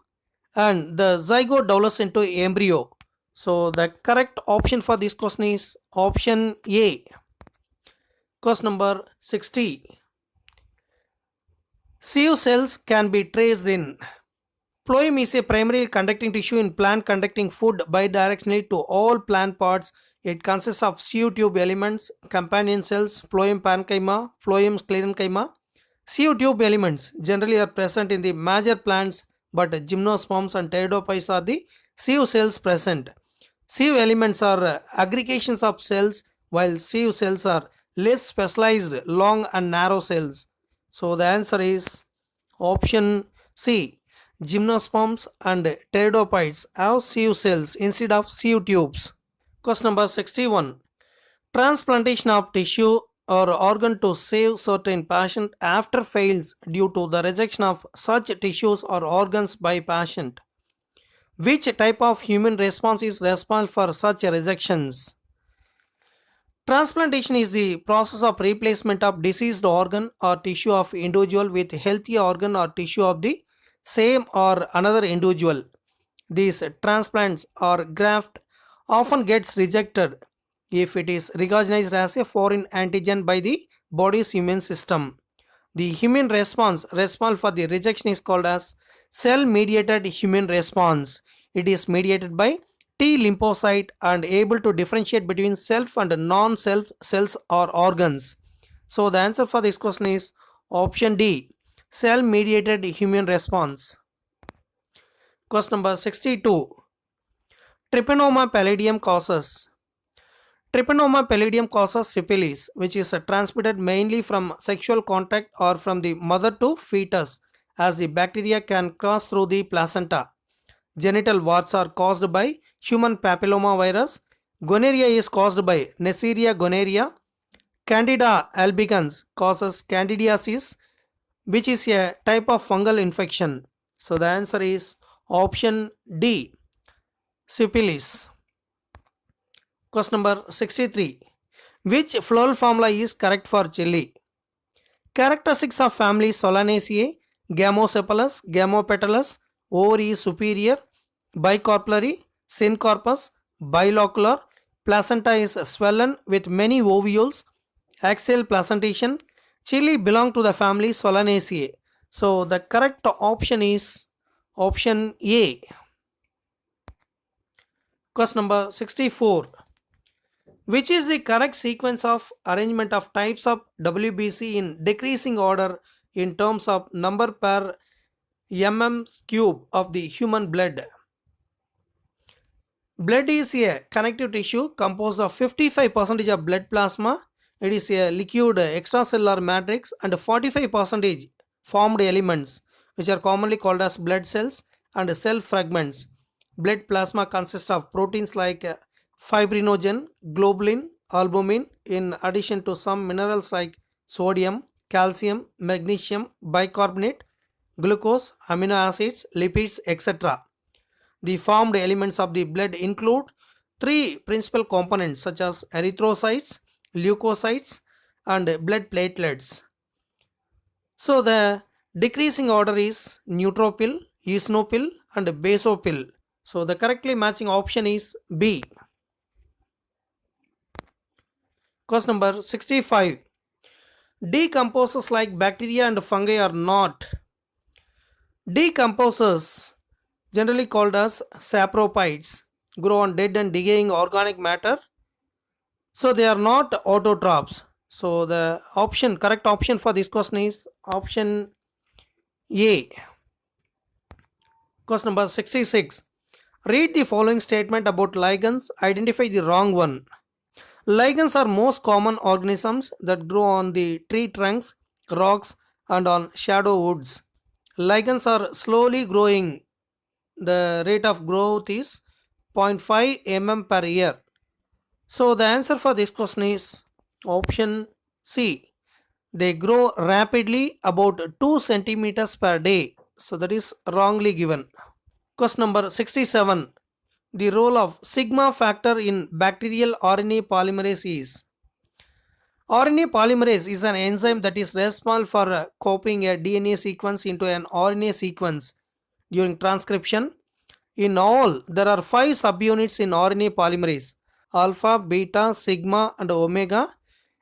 and the zygote develops into embryo. So the correct option for this question is option A. Question number 60. Sieve cells can be traced in. Phloem is a primary conducting tissue in plant conducting food bidirectionally to all plant parts. It consists of sieve tube elements, companion cells, phloem parenchyma, phloem sclerenchyma. Sieve tube elements generally are present in the major plants, but gymnosperms and pteridophytes are the sieve cells present. Sieve elements are aggregations of cells, while sieve cells are less specialized, long and narrow cells. So the answer is option C. Gymnosperms and pteridophytes have sieve cells instead of sieve tubes. Question number 61. Transplantation of tissue or organ to save certain patient after fails due to the rejection of such tissues or organs by patient. Which type of human response is responsible for such rejections? Transplantation is the process of replacement of diseased organ or tissue of individual with healthy organ or tissue of the same or another individual. These transplants or graft often gets rejected if it is recognized as a foreign antigen by the body's immune system. The immune response responsible for the rejection is called as cell mediated immune response. It is mediated by T lymphocyte and able to differentiate between self and non-self cells or organs. So the answer for this question is option D, cell mediated immune response. Question number 62. Trypanosoma pallidum causes. Trypanosoma pallidum causes syphilis, which is transmitted mainly from sexual contact or from the mother to fetus, as the bacteria can cross through the placenta. Genital warts are caused by human papilloma virus. Gonorrhea is caused by Neisseria gonorrhea. Candida albicans causes candidiasis, which is a type of fungal infection. So the answer is option D, syphilis. Question number 63. Which floral formula is correct for chili? Characteristics of family Solanaceae: Gamocephalus, Gamopetalus, ovary superior, bicorpulary, syncorpus, bilocular, placenta is swollen with many ovules, axial placentation. Chili belong to the family Solanaceae. So the correct option is option A. Question number 64. Which is the correct sequence of arrangement of types of WBC in decreasing order in terms of number per cube of the human blood? Blood is a connective tissue composed of 55% of blood plasma. It is a liquid extracellular matrix and 45% formed elements, which are commonly called as blood cells and cell fragments. Blood plasma consists of proteins like fibrinogen, globulin, albumin, in addition to some minerals like sodium, calcium, magnesium, bicarbonate, glucose, amino acids, lipids, etc. The formed elements of the blood include three principal components such as erythrocytes, leukocytes, and blood platelets. So the decreasing order is neutrophil, eosinophil, and basophil. So the correctly matching option is B. Question number 65. Decomposers like bacteria and fungi are not. Decomposers, generally called as saprophytes, grow on dead and decaying organic matter. So they are not autotrophs. So the correct option for this question is option A. Question number 66. Read the following statement about lichens. Identify the wrong one. Lichens are most common organisms that grow on the tree trunks, rocks, and on shadow woods. Lichens are slowly growing. The rate of growth is 0.5 mm per year. So the answer for this question is option C. They grow rapidly, about 2 centimeters per day. So that is wrongly given. Question number 67. The role of sigma factor in bacterial RNA polymerase is RNA polymerase is an enzyme that is responsible for copying a DNA sequence into an RNA sequence during transcription. In all, there are 5 subunits in RNA polymerase: alpha, beta, sigma, and omega.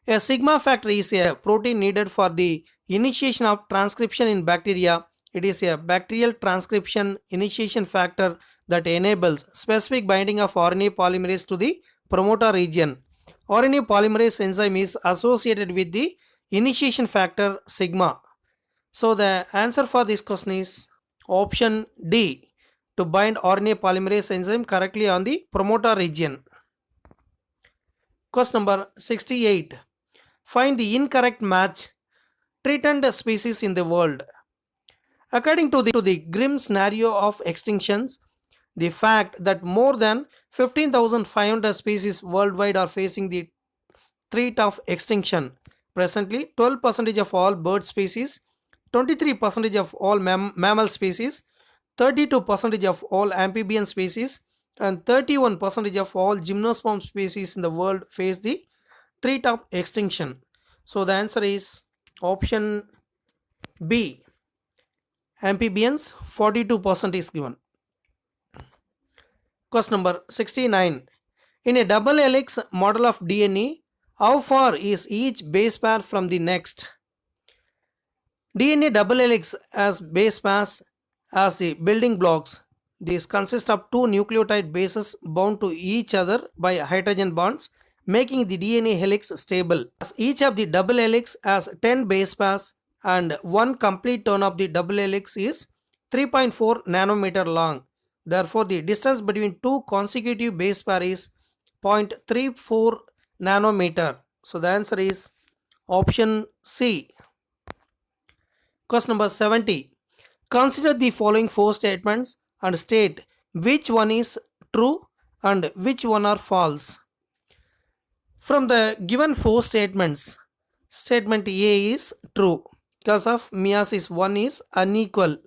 A sigma factor is a protein needed for the initiation of transcription in bacteria. It is a bacterial transcription initiation factor that enables specific binding of RNA polymerase to the promoter region. RNA polymerase enzyme is associated with the initiation factor sigma. So the answer for this question is option D, to bind RNA polymerase enzyme correctly on the promoter region. Question number 68. Find the incorrect match threatened species in the world. According to the grim scenario of extinctions, the fact that more than 15,500 species worldwide are facing the threat of extinction. Presently, 12% of all bird species, 23% of all mammal species, 32% of all amphibian species, and 31% of all gymnosperm species in the world face the threat of extinction. So the answer is option B. Amphibians 42% is given. Question number 69. In a double helix model of DNA, how far is each base pair from the next? DNA double helix as base pairs as the building blocks. These consist of 2 nucleotide bases bound to each other by hydrogen bonds, making the DNA helix stable. As each of the double helix has 10 base pairs and one complete turn of the double helix is 3.4 nanometer long. Therefore, the distance between 2 consecutive base pair is 0.34 nanometer. So the answer is option C. Question number 70. Consider the following 4 statements and state which one is true and which one are false. From the given 4 statements, statement A is true because of meiosis 1 is unequal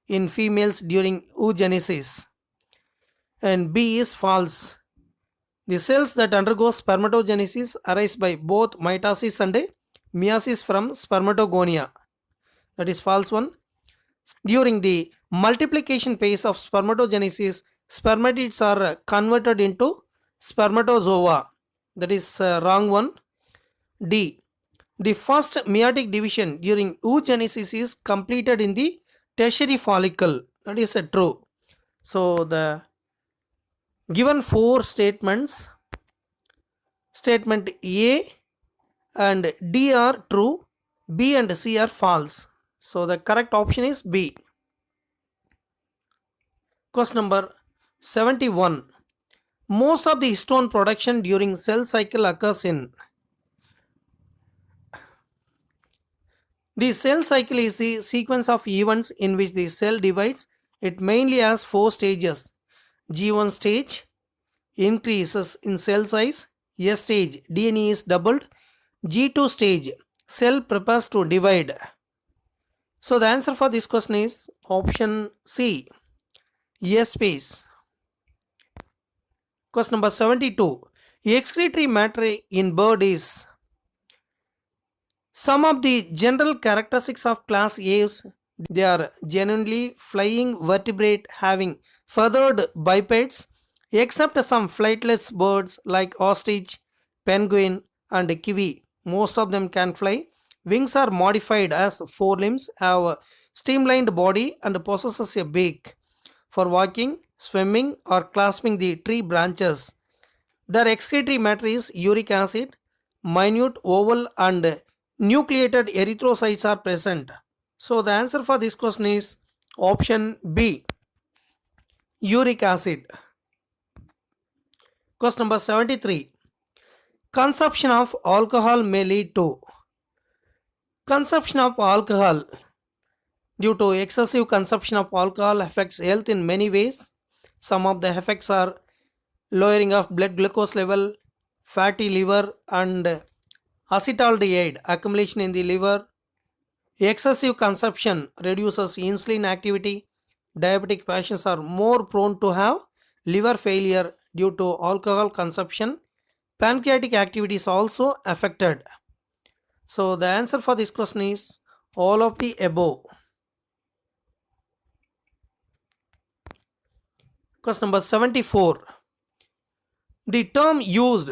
in females during oogenesis, and B is false. The cells that undergo spermatogenesis arise by both mitosis and meiosis from spermatogonia. That is false one. During the multiplication phase of spermatogenesis, spermatids are converted into spermatozoa. That is wrong one. D. The first meiotic division during oogenesis is completed in the tertiary follicle. That is true. So the given 4 statements, statement A and D are true, B and C are false. So the correct option is B. Question number 71. Most of the histone production during cell cycle occurs in. The cell cycle is the sequence of events in which the cell divides. It mainly has 4 stages. G1 stage, increases in cell size. S stage, DNA is doubled. G2 stage, cell prepares to divide. So the answer for this question is option C, S phase. Question number 72. Excretory matter in bird is. Some of the general characteristics of class A's, they are genuinely flying vertebrate having feathered bipeds, except some flightless birds like ostrich, penguin, and kiwi. Most of them can fly. Wings are modified as forelimbs, have a streamlined body, and possesses a beak for walking, swimming, or clasping the tree branches. Their excretory matter is uric acid. Minute oval and nucleated erythrocytes are present. So the answer for this question is option B, uric acid. Question number 73. Consumption of alcohol may lead to. Consumption of alcohol. Due to excessive consumption of alcohol affects health in many ways. Some of the effects are lowering of blood glucose level, fatty liver, and acetaldehyde accumulation in the liver. Excessive consumption reduces insulin activity. Diabetic patients are more prone to have liver failure due to alcohol consumption, pancreatic activity is also affected. So the answer for this question is all of the above. Question number 74. The term used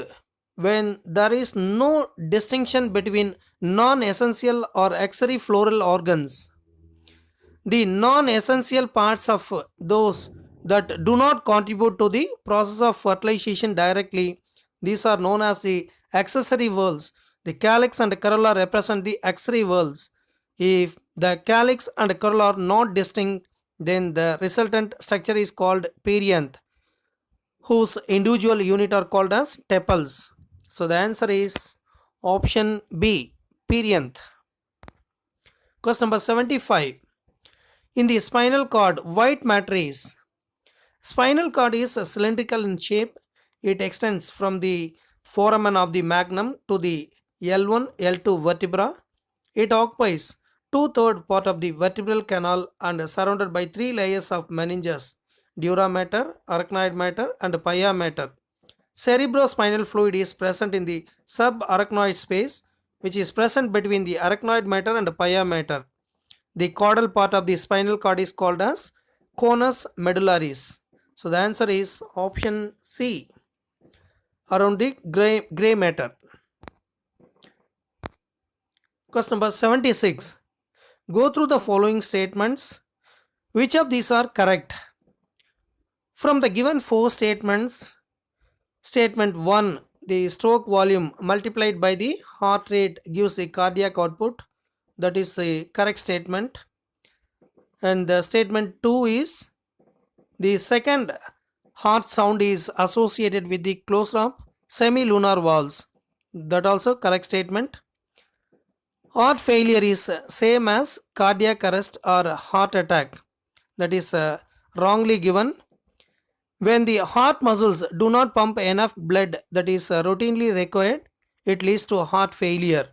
when there is no distinction between non-essential or auxiliary floral organs. The non-essential parts of those that do not contribute to the process of fertilization directly, these are known as the accessory whorls. The calyx and corolla represent the accessory whorls. If the calyx and corolla are not distinct, then the resultant structure is called perianth, whose individual unit are called as tepals. So the answer is option B, perianth. Question number 75. In the spinal cord, white matter is. Spinal cord is cylindrical in shape. It extends from the foramen of the magnum to the L1, L2 vertebra. It occupies two-third part of the vertebral canal and is surrounded by three layers of meninges: dura mater, arachnoid mater, and pia mater. Cerebrospinal fluid is present in the subarachnoid space, which is present between the arachnoid mater and pia mater. The caudal part of the spinal cord is called as conus medullaris. So the answer is option C, around the gray matter. Question number 76. Go through the following statements. Which of these are correct? From the given four statements, statement 1, the stroke volume multiplied by the heart rate gives the cardiac output. That is a correct statement. And the statement 2 is the second heart sound is associated with the closure of semilunar valves. That also correct statement. Heart failure is same as cardiac arrest or heart attack. That is wrongly given. When the heart muscles do not pump enough blood that is routinely required, it leads to heart failure.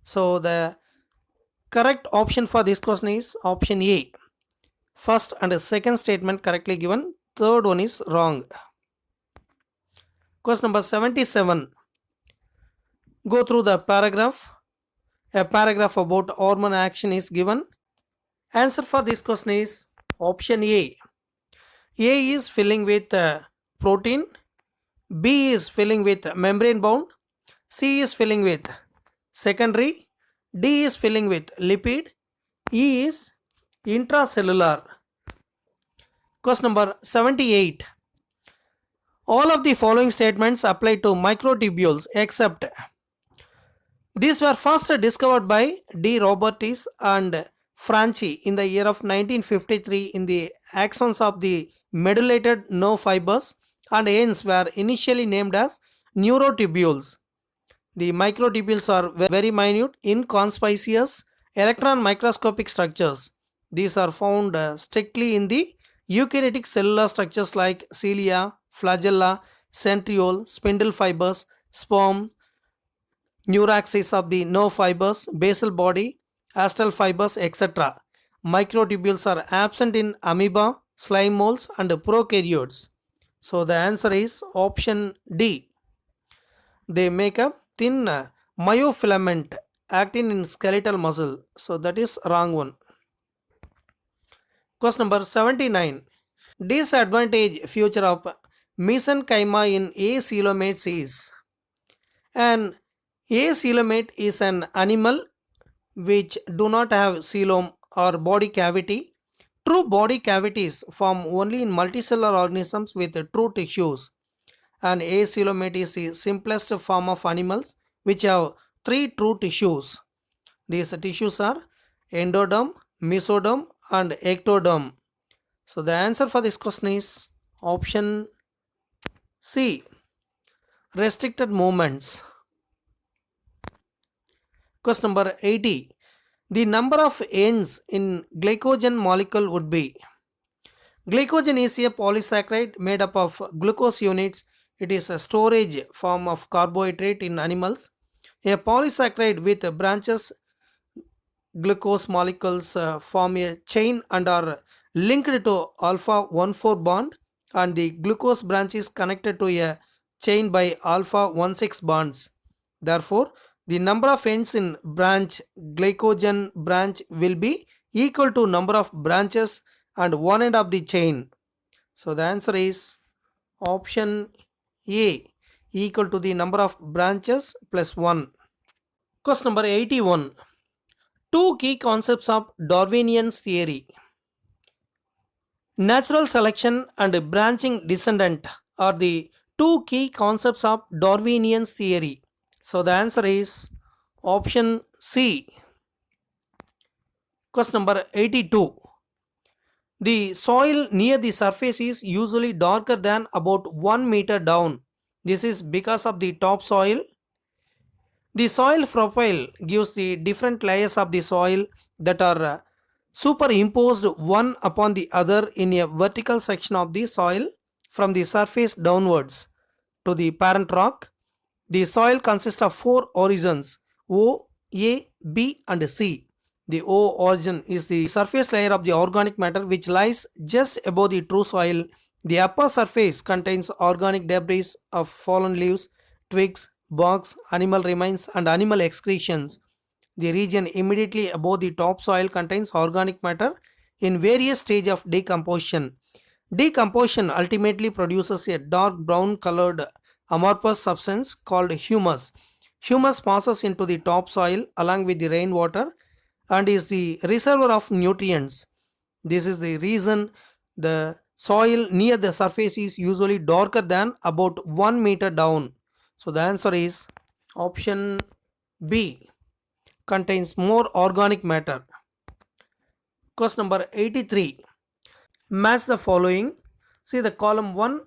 So the correct option for this question is option A. First and second statement correctly given. Third one is wrong. Question number 77. Go through the paragraph. A paragraph about hormone action is given. Answer for this question is option A. A is filling with protein. B is filling with membrane bound. C is filling with secondary. D is filling with lipid. E is intracellular. Question number 78. All of the following statements apply to microtubules except these were first discovered by D. Robertis and Franchi in the year of 1953 in the axons of the medullated nerve fibers and hence were initially named as neurotubules. The microtubules are very minute, inconspicuous, electron microscopic structures. These are found strictly in the eukaryotic cellular structures like cilia, flagella, centriole, spindle fibers, sperm, neuraxis of the nerve fibers, basal body, astral fibers, etc. Microtubules are absent in amoeba, slime molds, and prokaryotes. So the answer is option D. They make a thin myofilament actin in skeletal muscle. So that is wrong one. Question number 79. Disadvantage feature of mesenchyma in acoelomates is. An acoelomate is an animal which do not have coelom or body cavity. True body cavities form only in multicellular organisms with true tissues. An acoelomate is the simplest form of animals which have three true tissues. These tissues are endoderm, mesoderm, and ectoderm. So the answer for this question is option C, restricted movements. Question number 80. The number of ends in glycogen molecule would be. Glycogen is a polysaccharide made up of glucose units. It is a storage form of carbohydrate in animals. A polysaccharide with branches glucose molecules form a chain and are linked to alpha 1,4 bond and the glucose branch is connected to a chain by alpha 16 bonds. Therefore, the number of ends in branch glycogen branch will be equal to number of branches and one end of the chain. So the answer is option A, equal to the number of branches plus 1. Question number 81. Two key concepts of Darwinian theory: natural selection and branching descendant are the two key concepts of Darwinian theory. So the answer is option C. Question number 82. The soil near the surface is usually darker than about 1 meter down. This is because of the topsoil. The soil profile gives the different layers of the soil that are superimposed one upon the other in a vertical section of the soil from the surface downwards to the parent rock. The soil consists of four origins: O, A, B, and C. The O origin is the surface layer of the organic matter which lies just above the true soil. The upper surface contains organic debris of fallen leaves, twigs, barks, animal remains, and animal excretions. The region immediately above the topsoil contains organic matter in various stages of decomposition. Decomposition ultimately produces a dark brown colored amorphous substance called humus. Humus passes into the topsoil along with the rainwater and is the reservoir of nutrients. This is the reason the soil near the surface is usually darker than about 1 meter down. So the answer is option B, contains more organic matter. Question number 83. Match the following. See the column 1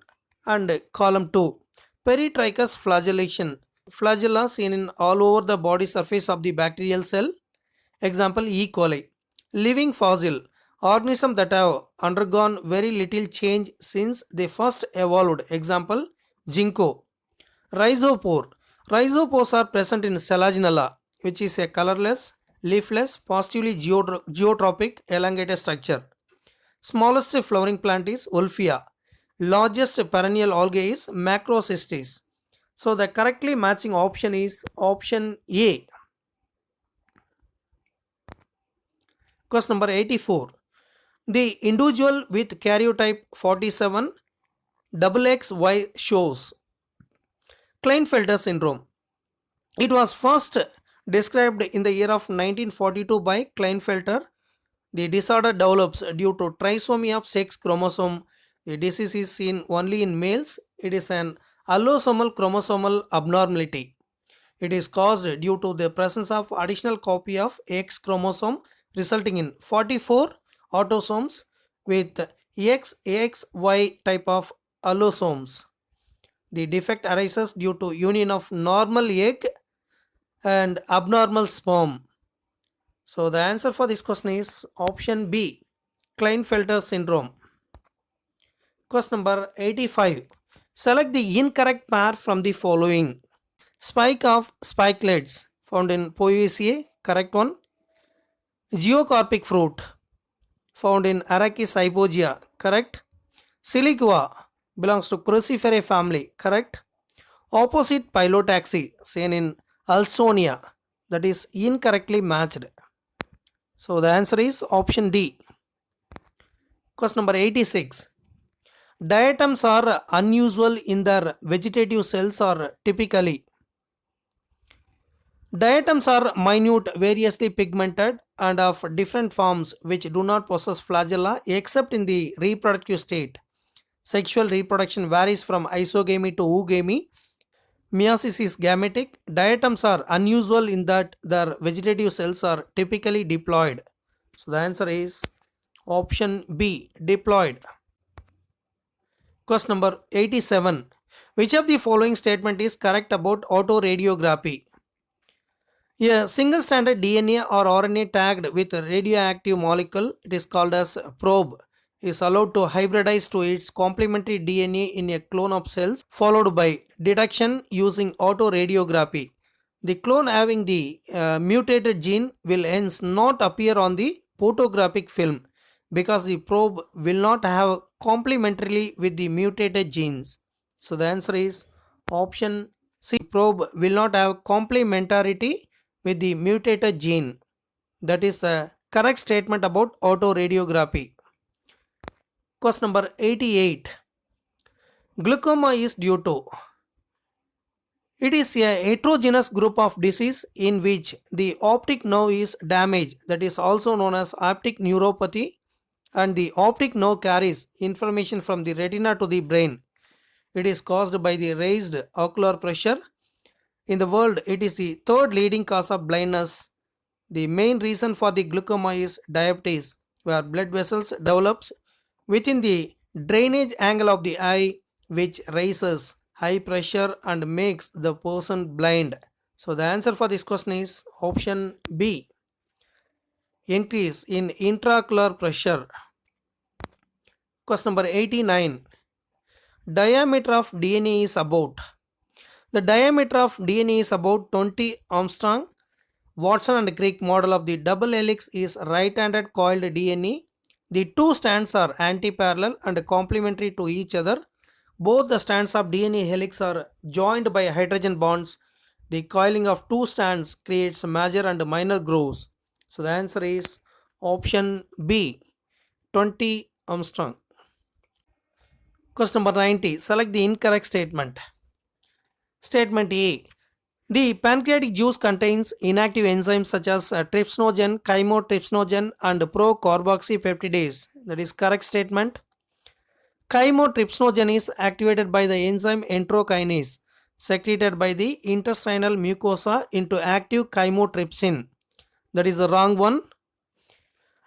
and column 2. Peritrichous flagellation. Flagella seen in all over the body surface of the bacterial cell. Example E. coli. Living fossil. Organisms that have undergone very little change since they first evolved. Example ginkgo. Rhizopore. Rhizopores are present in Selaginella, which is a colorless, leafless, positively geotropic, elongated structure. Smallest flowering plant is Wolffia. Largest perennial algae is Macrocystis. So the correctly matching option is option A. Question number 84. The individual with karyotype 47 XXY shows Klinefelter syndrome. It was first described in the year of 1942 by Klinefelter. The disorder develops due to trisomy of sex chromosome. The disease is seen only in males. It is an allosomal chromosomal abnormality. It is caused due to the presence of additional copy of X chromosome resulting in 44 autosomes with XXY type of allosomes. The defect arises due to union of normal egg and abnormal sperm. So the answer for this question is option B, Klinefelter syndrome. Question number 85. Select the incorrect pair from the following. Spike of spikelets found in Poaceae, correct one. Geocarpic fruit found in Arachis hypogaea, correct. Siliqua belongs to Cruciferae family, correct. Opposite pilotaxy seen in Alsonia, that is incorrectly matched. So the answer is option D. Question number 86. Diatoms are unusual in their vegetative cells or typically. Diatoms are minute, variously pigmented and of different forms which do not possess flagella except in the reproductive state. Sexual reproduction varies from isogamy to oogamy. Meiosis is gametic. Diatoms are unusual in that their vegetative cells are typically diploid. So the answer is option B, diploid. Question number 87. Which of the following statement is correct about autoradiography? A single stranded DNA or RNA tagged with a radioactive molecule, it is called as probe, is allowed to hybridize to its complementary DNA in a clone of cells, followed by detection using autoradiography. The clone having the mutated gene will hence not appear on the photographic film. because the probe will not have complementarily with the mutated genes. So the answer is option C. Probe will not have complementarity with the mutated gene. That is a correct statement about autoradiography. Question number 88. Glaucoma is due to. It is a heterogeneous group of disease in which the optic nerve is damaged, that is also known as optic neuropathy, and the optic nerve carries information from the retina to the brain. It is caused by the raised ocular pressure. In the world, it is the third leading cause of blindness. The main reason for the glaucoma is diabetes, where blood vessels develops within the drainage angle of the eye, which raises high pressure and makes the person blind. So the answer for this question is option B. Increase in intraocular pressure. Question number 89. Diameter of DNA is about. The diameter of DNA is about 20 Armstrong. Watson and Crick model of the double helix is right-handed coiled DNA. The two strands are anti-parallel and complementary to each other. Both the strands of DNA helix are joined by hydrogen bonds. The coiling of two strands creates major and minor grooves. So the answer is option B, 20 Armstrong. Question number 90. Select the incorrect statement. Statement A. The pancreatic juice contains inactive enzymes such as trypsinogen, chymotrypsinogen, and procarboxypeptidase. That is correct statement. Chymotrypsinogen is activated by the enzyme enterokinase, secreted by the intestinal mucosa into active chymotrypsin. That is the wrong one.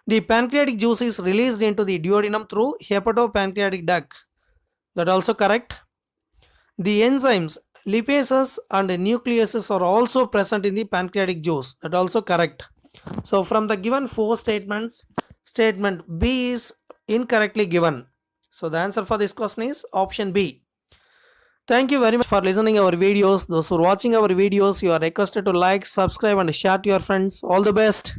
The pancreatic juice is released into the duodenum through hepatopancreatic duct. That also correct. The enzymes lipases and nucleases are also present in the pancreatic juice. That also correct. So from the given four statements, statement B is incorrectly given. So the answer for this question is option B. Thank you very much for listening our videos. Those who are watching our videos, you are requested to like, subscribe and share to your friends. All the best.